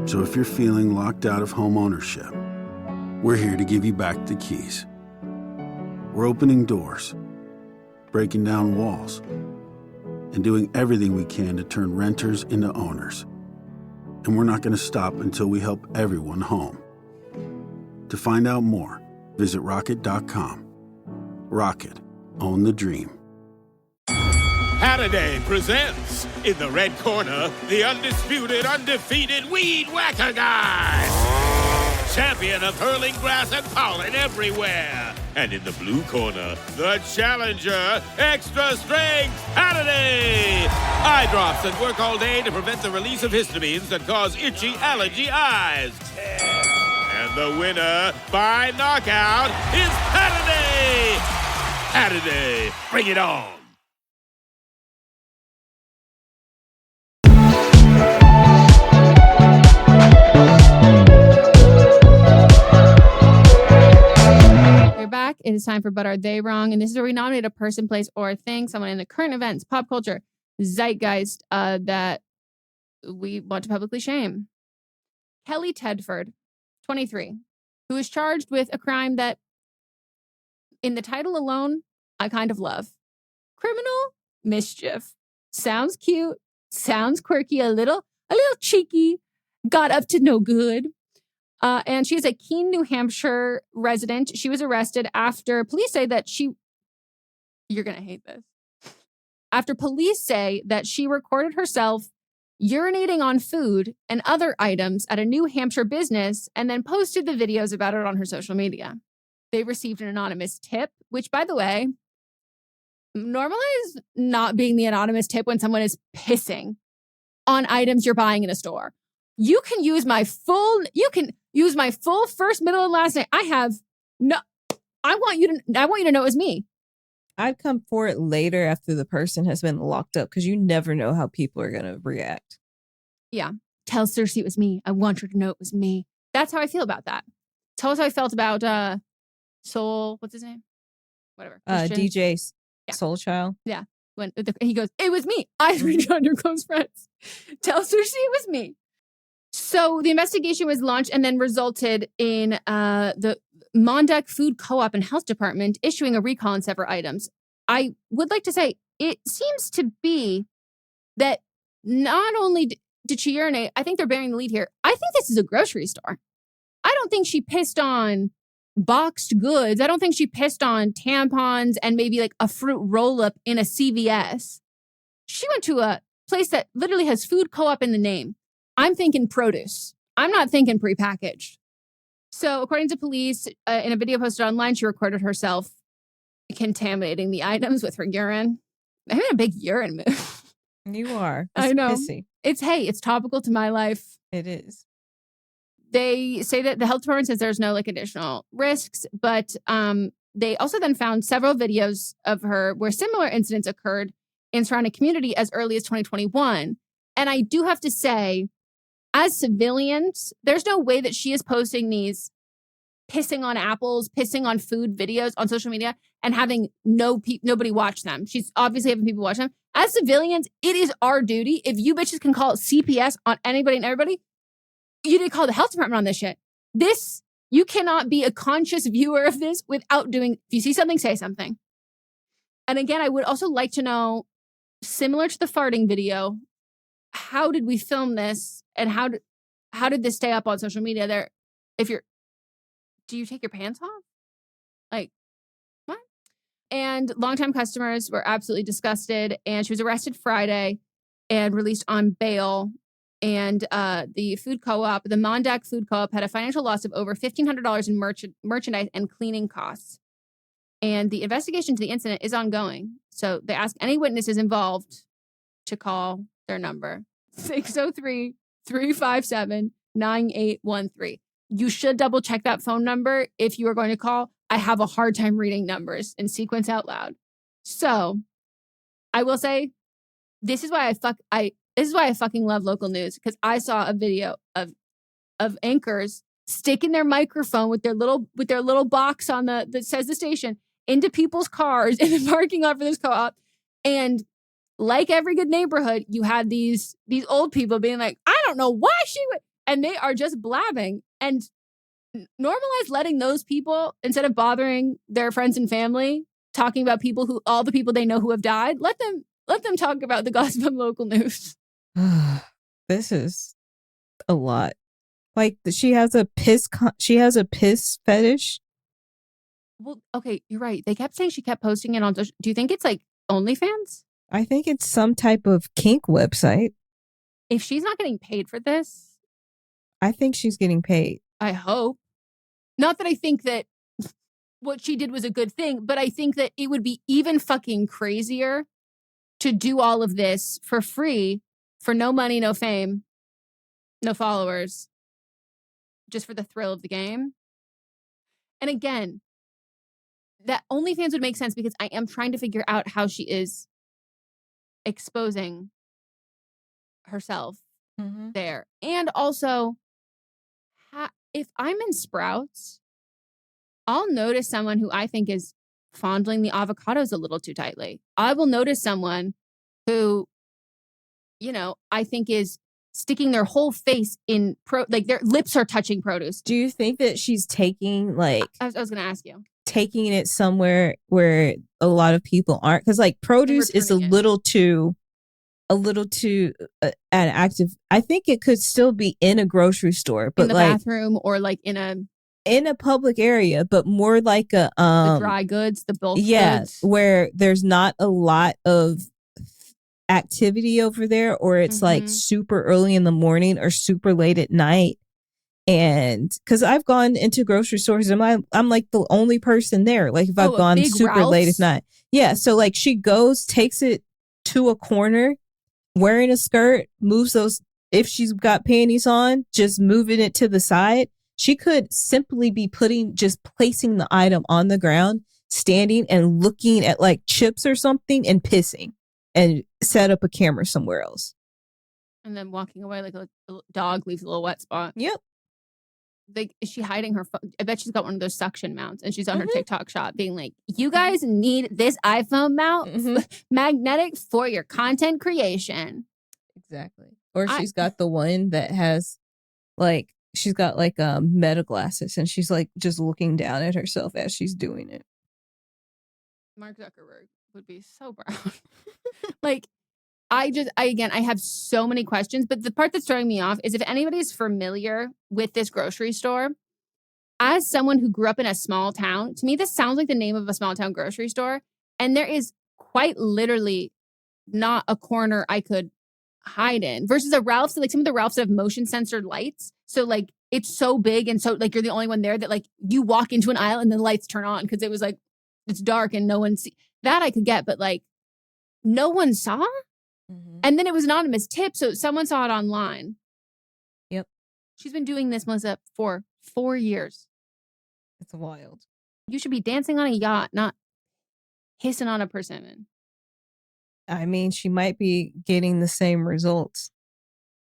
So if you're feeling locked out of home ownership, we're here to give you back the keys. We're opening doors, breaking down walls, and doing everything we can to turn renters into owners. and we're not going to stop until we help everyone home. To find out more, visit rocket.com. Rocket, own the dream. Halliday presents, in the red corner, the undisputed, undefeated Weed Whacker Guy. Champion of hurling grass and pollen everywhere. And in the blue corner, the challenger, extra strength, Halliday. Eye drops that work all day to prevent the release of histamines that cause itchy allergy eyes. And the winner, by knockout, is Halliday. Halliday, bring it on. Back. It is time for But Are They Wrong? And this is where we nominate a person, place, or thing, someone in the current events, pop culture, zeitgeist that we want to publicly shame. Kelli Tedford, 23, who is charged with a crime that, in the title alone, I kind of love. Criminal mischief. Sounds cute, sounds quirky, a little cheeky, got up to no good. And she is a Keene, New Hampshire resident. She was arrested after police say that you're going to hate this. After police say that she recorded herself urinating on food and other items at a New Hampshire business and then posted the videos about it on her social media. They received an anonymous tip, which, by the way, normalize not being the anonymous tip when someone is pissing on items you're buying in a store. You can use my full first, middle, and last name. I want you to know it was me. I'd come for it later after the person has been locked up because you never know how people are going to react. Yeah. Tell Cersei it was me. I want her to know it was me. That's how I feel about that. Tell us how I felt about Soul. What's his name? Whatever. DJ Soul Child. Yeah. When he goes, it was me. I read on your close friends. Tell Cersei it was me. So the investigation was launched and then resulted in the Mondeck Food Co-op and Health Department issuing a recall on several items. I would like to say it seems to be that not only did she urinate, I think they're bearing the lead here. I think this is a grocery store. I don't think she pissed on boxed goods. I don't think she pissed on tampons and maybe like a fruit roll-up in a CVS. She went to a place that literally has Food Co-op in the name. I'm thinking produce. I'm not thinking prepackaged. So according to police, in a video posted online, she recorded herself contaminating the items with her urine. I'm in a big urine mood. You are. I know. Pissy. It's topical to my life. It is. They say that the health department says there's no additional risks, but they also then found several videos of her where similar incidents occurred in surrounding community as early as 2021. And I do have to say, as civilians, there's no way that she is posting these pissing on apples, pissing on food videos on social media and having nobody watch them. She's obviously having people watch them. As civilians, it is our duty. If you bitches can call CPS on anybody and everybody, you need to call the health department on this shit. You cannot be a conscious viewer of this without doing, if you see something, say something. And again, I would also like to know, similar to the farting video, how did we film this and how did this stay up on social media? Do you take your pants off? Like, what? And longtime customers were absolutely disgusted, and she was arrested Friday and released on bail. And the food co-op, the Mondeck Food Co-op, had a financial loss of over $1,500 in merchandise and cleaning costs. And the investigation into the incident is ongoing. So they ask any witnesses involved to call their number, 603-357-9813. You should double check that phone number if you are going to call. I have a hard time reading numbers in sequence out loud. So I will say, this is why I fucking love local news, because I saw a video of anchors sticking their microphone with their little box on that says the station into people's cars in the parking lot for this co-op. And like every good neighborhood, you had these old people being like, I don't know why she would, and they are just blabbing. And normalize letting those people, instead of bothering their friends and family, talking about all the people they know who have died, let them talk about the gossip on local news. This is, a lot. Like she has a piss fetish. Well, okay, you're right. They kept saying she kept posting it on. Do you think it's like OnlyFans? I think it's some type of kink website. If she's not getting paid for this, I think she's getting paid. I hope. Not that I think that what she did was a good thing, but I think that it would be even fucking crazier to do all of this for free, for no money, no fame, no followers, just for the thrill of the game. And again, that OnlyFans would make sense because I am trying to figure out how she is exposing herself there. And also, if I'm in Sprouts, I'll notice someone who I think is fondling the avocados a little too tightly. I will notice someone who, I think is sticking their whole face in like their lips are touching produce. Do you think that she's taking like I was going to ask you. Taking it somewhere where a lot of people aren't, because like produce is a little too active. I think it could still be in a grocery store, but in the bathroom or like in a public area, but more like a the dry goods, the bulk goods, where there's not a lot of activity over there, or it's like super early in the morning or super late at night. And because I've gone into grocery stores and I'm like the only person there. Like if I've gone super Ralph's? late at night. Yeah. So like she takes it to a corner wearing a skirt, moves those, if she's got panties on, just moving it to the side. She could simply be placing the item on the ground, standing and looking at like chips or something and pissing and set up a camera somewhere else. And then walking away like a dog leaves a little wet spot. Yep. Like, is she hiding her phone? I bet she's got one of those suction mounts and she's on her TikTok shop being like, you guys need this iPhone mount magnetic for your content creation. Exactly. Or she's got the one that has like, she's got like meta glasses and she's like just looking down at herself as she's doing it. Mark Zuckerberg would be so proud. Like, I have so many questions, but the part that's throwing me off is if anybody's familiar with this grocery store, as someone who grew up in a small town, to me, this sounds like the name of a small town grocery store. And there is quite literally not a corner I could hide in versus a Ralph's. Like some of the Ralph's have motion censored lights. So like, it's so big. And so like, you're the only one there that like you walk into an aisle and the lights turn on because it was like, it's dark and no one that I could get, but like no one saw. And then it was an anonymous tip, so someone saw it online. Yep. She's been doing this, Melissa, for 4 years. It's wild. You should be dancing on a yacht, not hissing on a persimmon. I mean, she might be getting the same results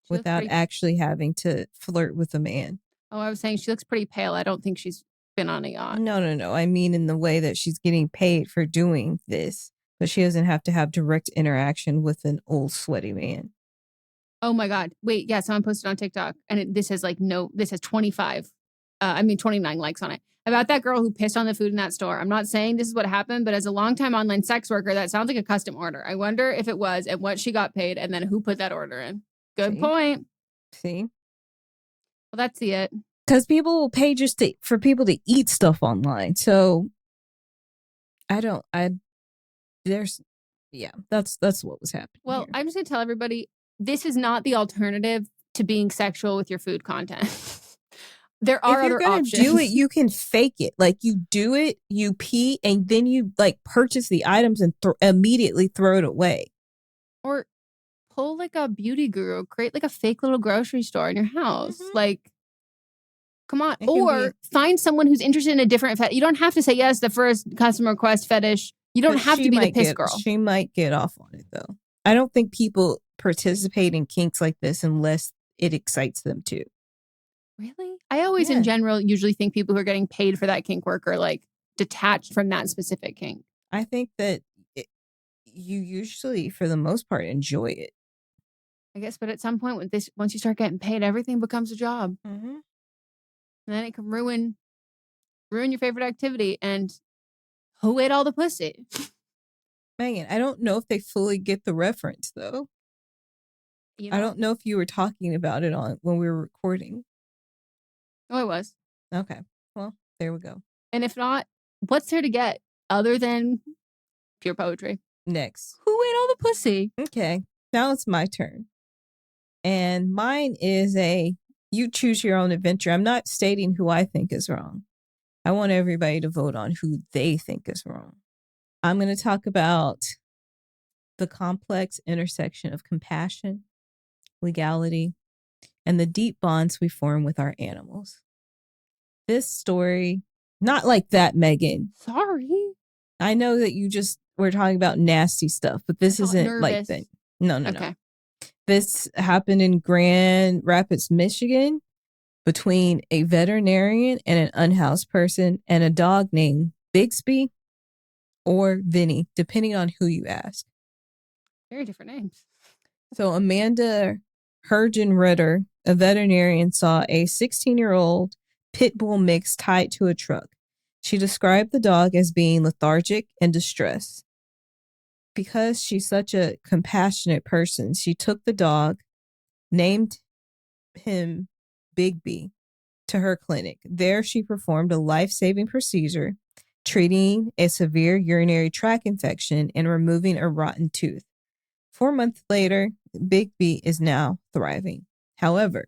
without actually having to flirt with a man. Oh, I was saying she looks pretty pale. I don't think she's been on a yacht. No. I mean, in the way that she's getting paid for doing this. But she doesn't have to have direct interaction with an old sweaty man. Oh my God. Wait, yeah, someone posted on TikTok and this has 29 likes on it. About that girl who pissed on the food in that store. I'm not saying this is what happened, but as a longtime online sex worker, that sounds like a custom order. I wonder if it was and what she got paid and then who put that order in. Good point. See? Well, that's it. Because people will pay for people to eat stuff online. So that's what was happening. Well, here. I'm just going to tell everybody, this is not the alternative to being sexual with your food content. There are other options. If you're going to do it, you can fake it. Like you do it, you pee, and then you like purchase the items and immediately throw it away. Or pull like a beauty guru, create like a fake little grocery store in your house. Like, come on. Or find someone who's interested in a different fetish. You don't have to say yes the first customer request fetish. You don't have to be the piss girl. She might get off on it, though. I don't think people participate in kinks like this unless it excites them too. Really? I always, in general, usually think people who are getting paid for that kink work are like detached from that specific kink. I think that you usually, for the most part, enjoy it. I guess, but at some point, once you start getting paid, everything becomes a job. And then it can ruin your favorite activity. And who ate all the pussy? Megan, I don't know if they fully get the reference, though. You know? I don't know if you were talking about it when we were recording. Oh, I was. Okay. Well, there we go. And if not, what's there to get other than pure poetry? Next. Who ate all the pussy? Okay. Now it's my turn. And mine is you choose your own adventure. I'm not stating who I think is wrong. I want everybody to vote on who they think is wrong. I'm going to talk about the complex intersection of compassion, legality, and the deep bonds we form with our animals. This story, not like that, Megan. Sorry. I know that we're talking about nasty stuff, but this isn't nervous. like that. No. Okay. This happened in Grand Rapids, Michigan, between a veterinarian and an unhoused person and a dog named Bixby or Vinny, depending on who you ask. Very different names. So Amanda Hergenruder, a veterinarian, saw a 16-year-old pit bull mix tied to a truck. She described the dog as being lethargic and distressed. Because she's such a compassionate person, she took the dog, named him Bigby, to her clinic. There she performed a life-saving procedure, treating a severe urinary tract infection and removing a rotten tooth. 4 months later, Bigby is now thriving. However,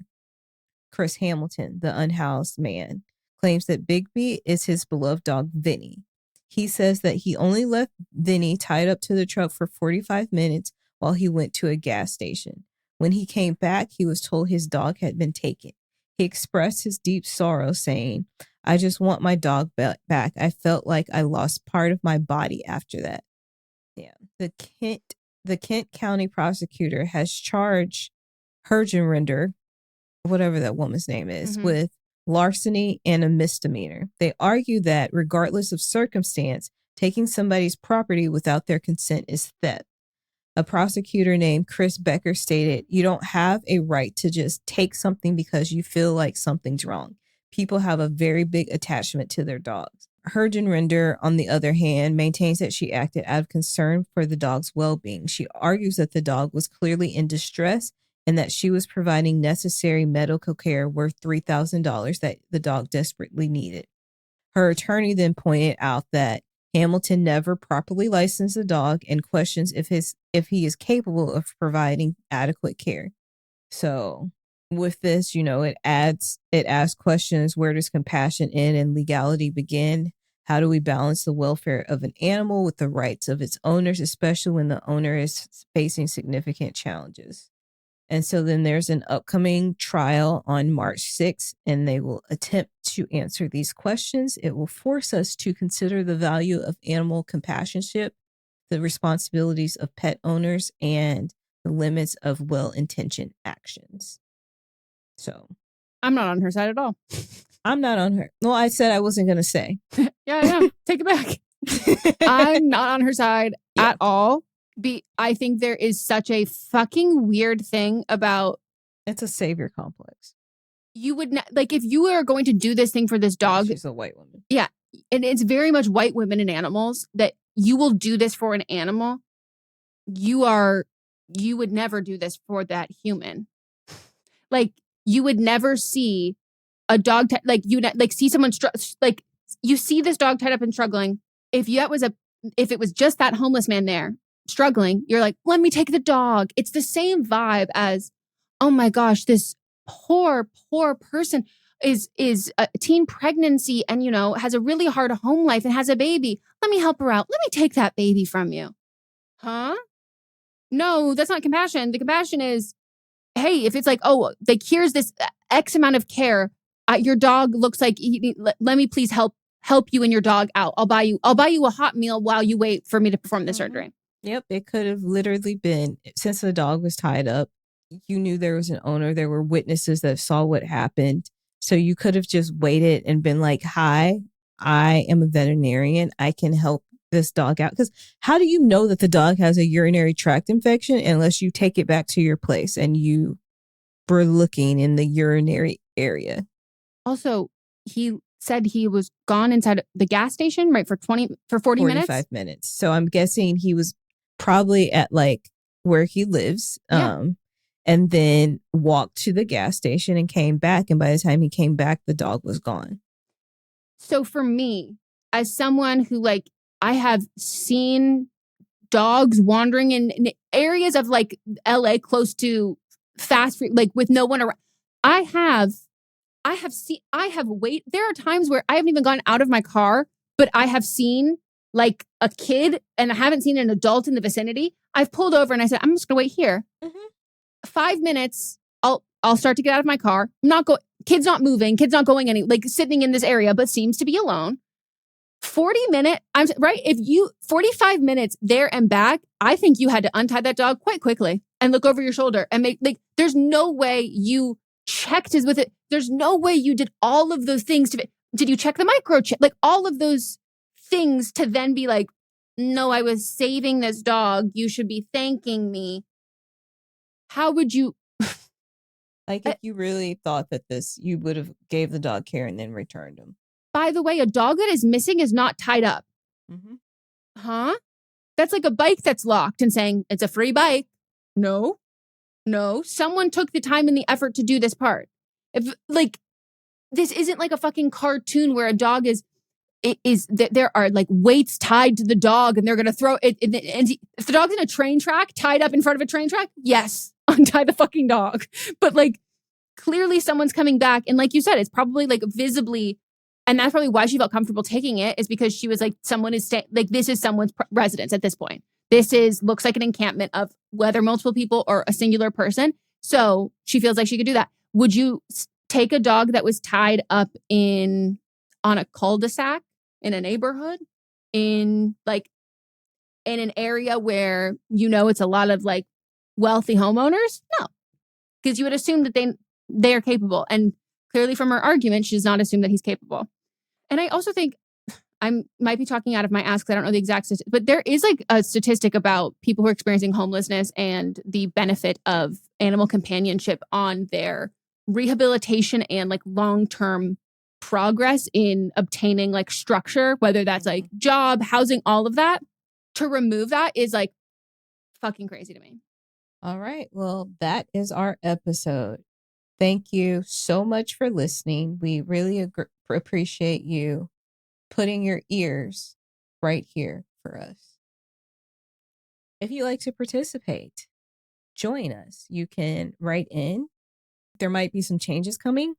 Chris Hamilton, the unhoused man, claims that Bigby is his beloved dog, Vinny. He says that he only left Vinny tied up to the truck for 45 minutes while he went to a gas station. When he came back, he was told his dog had been taken. He expressed his deep sorrow, saying, "I just want my dog back. I felt like I lost part of my body after that." Yeah. The Kent County prosecutor has charged Hergenruder, whatever that woman's name is, with larceny and a misdemeanor. They argue that regardless of circumstance, taking somebody's property without their consent is theft. A prosecutor named Chris Becker stated, "You don't have a right to just take something because you feel like something's wrong. People have a very big attachment to their dogs." Hergenruder, on the other hand, maintains that she acted out of concern for the dog's well-being. She argues that the dog was clearly in distress and that she was providing necessary medical care worth $3,000 that the dog desperately needed. Her attorney then pointed out that Hamilton never properly licensed the dog and questions if he is capable of providing adequate care. So with this, it asks questions: where does compassion end and legality begin? How do we balance the welfare of an animal with the rights of its owners, especially when the owner is facing significant challenges? And so then there's an upcoming trial on March 6th, and they will attempt to answer these questions. It will force us to consider the value of animal companionship, the responsibilities of pet owners, and the limits of well-intentioned actions. So I'm not on her side at all. I'm not on her. Well, I said I wasn't going to say. Yeah, I know. Take it back. I'm not on her side at all. I think there is such a fucking weird thing about... It's a savior complex. You would not, like, if you are going to do this thing for this dog... She's a white woman. Yeah. And it's very much white women and animals that you will do this for an animal. You would never do this for that human. Like, you would never see a dog, see someone, you see this dog tied up and struggling. If it was just that homeless man there struggling, you're like, let me take the dog. It's the same vibe as, oh my gosh, this poor person is a teen pregnancy and, has a really hard home life and has a baby. Let me help her out. Let me take that baby from you. Huh? No, that's not compassion. The compassion is, hey, if it's like, oh, here's this X amount of care. Your dog looks like, let me please help you and your dog out. I'll buy you a hot meal while you wait for me to perform the surgery. Yep. It could have literally been, since the dog was tied up, you knew there was an owner. There were witnesses that saw what happened. So you could have just waited and been like, hi, I am a veterinarian. I can help this dog out. Because how do you know that the dog has a urinary tract infection unless you take it back to your place and you were looking in the urinary area? Also, he said he was gone inside the gas station, right, for 40 minutes? 45 minutes. So I'm guessing he was probably at where he lives. Yeah. and then walked to the gas station and came back. And by the time he came back, the dog was gone. So for me, as someone who like, I have seen dogs wandering in areas of like LA close to fast food, like with no one around. I have wait. There are times where I haven't even gone out of my car, but I have seen like a kid and I haven't seen an adult in the vicinity. I've pulled over and I said, I'm just gonna wait here. 5 minutes. I'll start to get out of my car. Kid's not moving. Kid's not going like sitting in this area, but seems to be alone. 40 minutes. I'm right. 45 minutes there and back, I think you had to untie that dog quite quickly and look over your shoulder and make like, there's no way you checked his with it. There's no way you did all of those things did you check the microchip? Like all of those things to then be like, no, I was saving this dog. You should be thanking me. How would you? Like if you really thought that you would have gave the dog care and then returned him. By the way, a dog that is missing is not tied up. Huh? That's like a bike that's locked and saying it's a free bike. No. Someone took the time and the effort to do this part. If like, this isn't like a fucking cartoon where a dog there are like weights tied to the dog and they're going to throw it. And if the dog's in a train track, tied up in front of a train track, yes, untie the fucking dog. But like, clearly someone's coming back. And like you said, it's probably like visibly, and that's probably why she felt comfortable taking it, is because she was like, someone is staying, like this is someone's residence at this point. Looks like an encampment of whether multiple people or a singular person. So she feels like she could do that. Would you take a dog that was tied up on a cul-de-sac in a neighborhood in an area where, it's a lot of like wealthy homeowners? No, because you would assume that they are capable. And clearly from her argument, she does not assume that he's capable. And I also think I might be talking out of my ass because I don't know the exact statistic, but there is like a statistic about people who are experiencing homelessness and the benefit of animal companionship on their rehabilitation and like long-term progress in obtaining like structure, whether that's like job, housing, all of that. To remove that is like fucking crazy to me. All right. Well, that is our episode. Thank you so much for listening. We really appreciate you putting your ears right here for us. If you'd like to participate, join us. You can write in. There might be some changes coming.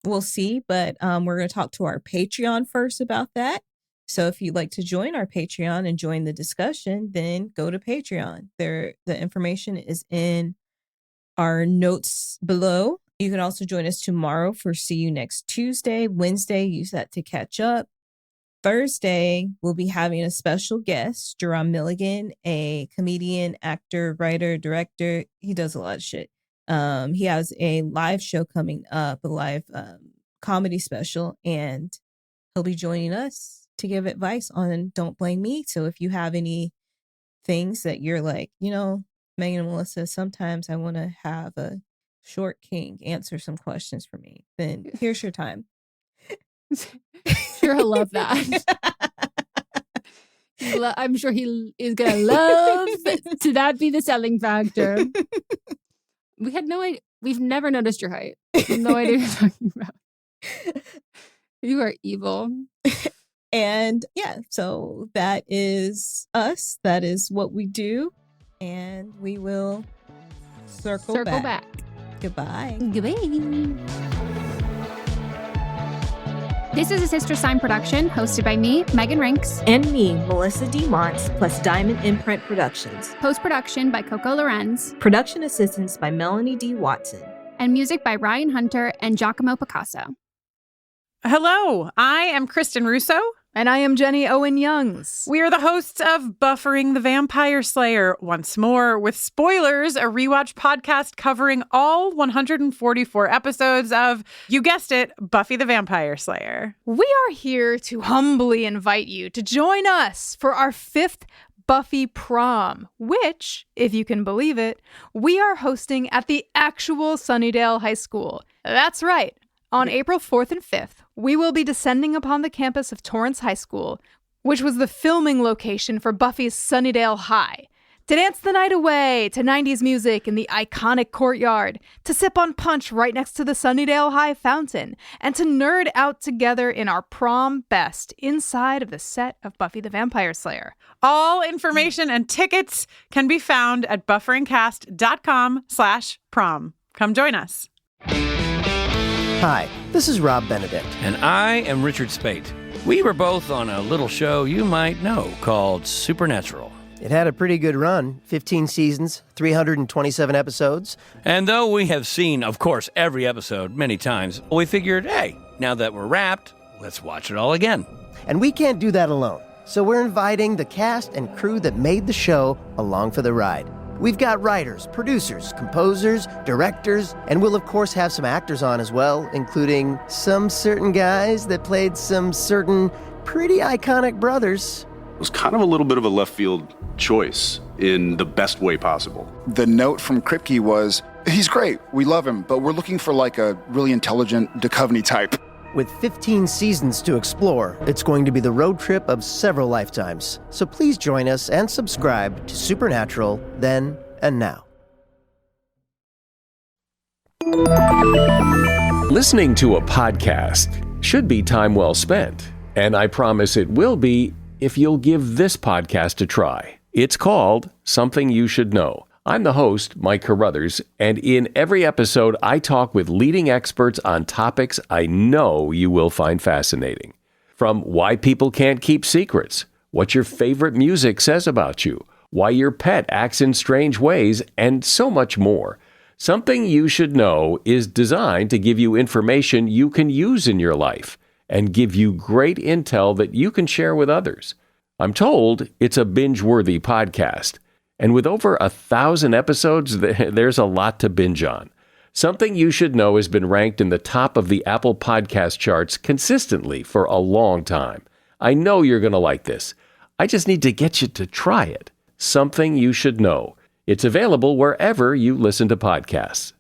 We'll see, but we're going to talk to our Patreon first about that. So if you'd like to join our Patreon and join the discussion, then go to Patreon. The information is in our notes below. You can also join us tomorrow for See You Next Tuesday. Wednesday, use that to catch up. Thursday, we'll be having a special guest, Jerome Milligan, a comedian, actor, writer, director. He does a lot of shit. He has a live show coming up, a live comedy special, and he'll be joining us to give advice on Don't Blame Me. So if you have any things that you're like, Megan and Melissa, sometimes I want to have a short king answer some questions for me, then here's your time. Sure, he'll love that. I'm sure he is going to love to that be the selling factor. We had no idea. We've never noticed your height. No idea what you're talking about. You are evil. And yeah, so that is us. That is what we do. And we will circle back. Goodbye. Goodbye. This is a Sister Sign production hosted by me, Megan Rinks. And me, Melissa D. Montz, plus Diamond Imprint Productions. Post-production by Coco Lorenz. Production assistance by Melanie D. Watson. And music by Ryan Hunter and Giacomo Picasso. Hello, I am Kristen Russo. And I am Jenny Owen Youngs. We are the hosts of Buffering the Vampire Slayer once more with spoilers, a rewatch podcast covering all 144 episodes of, you guessed it, Buffy the Vampire Slayer. We are here to humbly invite you to join us for our 5th Buffy prom, which, if you can believe it, we are hosting at the actual Sunnydale High School. That's right. On April 4th and 5th, we will be descending upon the campus of Torrance High School, which was the filming location for Buffy's Sunnydale High, To dance the night away to 90s music in the iconic courtyard, to sip on punch right next to the Sunnydale High fountain, and to nerd out together in our prom best inside of the set of Buffy the Vampire Slayer. All information and tickets can be found at bufferingcast.com/prom. Come join us. Hi, this is Rob Benedict. And I am Richard Spate. We were both on a little show you might know called Supernatural. It had a pretty good run, 15 seasons, 327 episodes. And though we have seen, of course, every episode many times, we figured, hey, now that we're wrapped, let's watch it all again. And we can't do that alone. So we're inviting the cast and crew that made the show along for the ride. We've got writers, producers, composers, directors, and we'll of course have some actors on as well, including some certain guys that played some certain pretty iconic brothers. It was kind of a little bit of a left field choice in the best way possible. The note from Kripke was, he's great, we love him, but we're looking for like a really intelligent Duchovny type. With 15 seasons to explore, it's going to be the road trip of several lifetimes. So please join us and subscribe to Supernatural then and now. Listening to a podcast should be time well spent, and I promise it will be if you'll give this podcast a try. It's called Something You Should Know. I'm the host, Mike Carruthers, and in every episode, I talk with leading experts on topics I know you will find fascinating. From why people can't keep secrets, what your favorite music says about you, why your pet acts in strange ways, and so much more. Something You Should Know is designed to give you information you can use in your life and give you great intel that you can share with others. I'm told it's a binge-worthy podcast. And with over 1,000 episodes, there's a lot to binge on. Something You Should Know has been ranked in the top of the Apple Podcast charts consistently for a long time. I know you're going to like this. I just need to get you to try it. Something You Should Know. It's available wherever you listen to podcasts.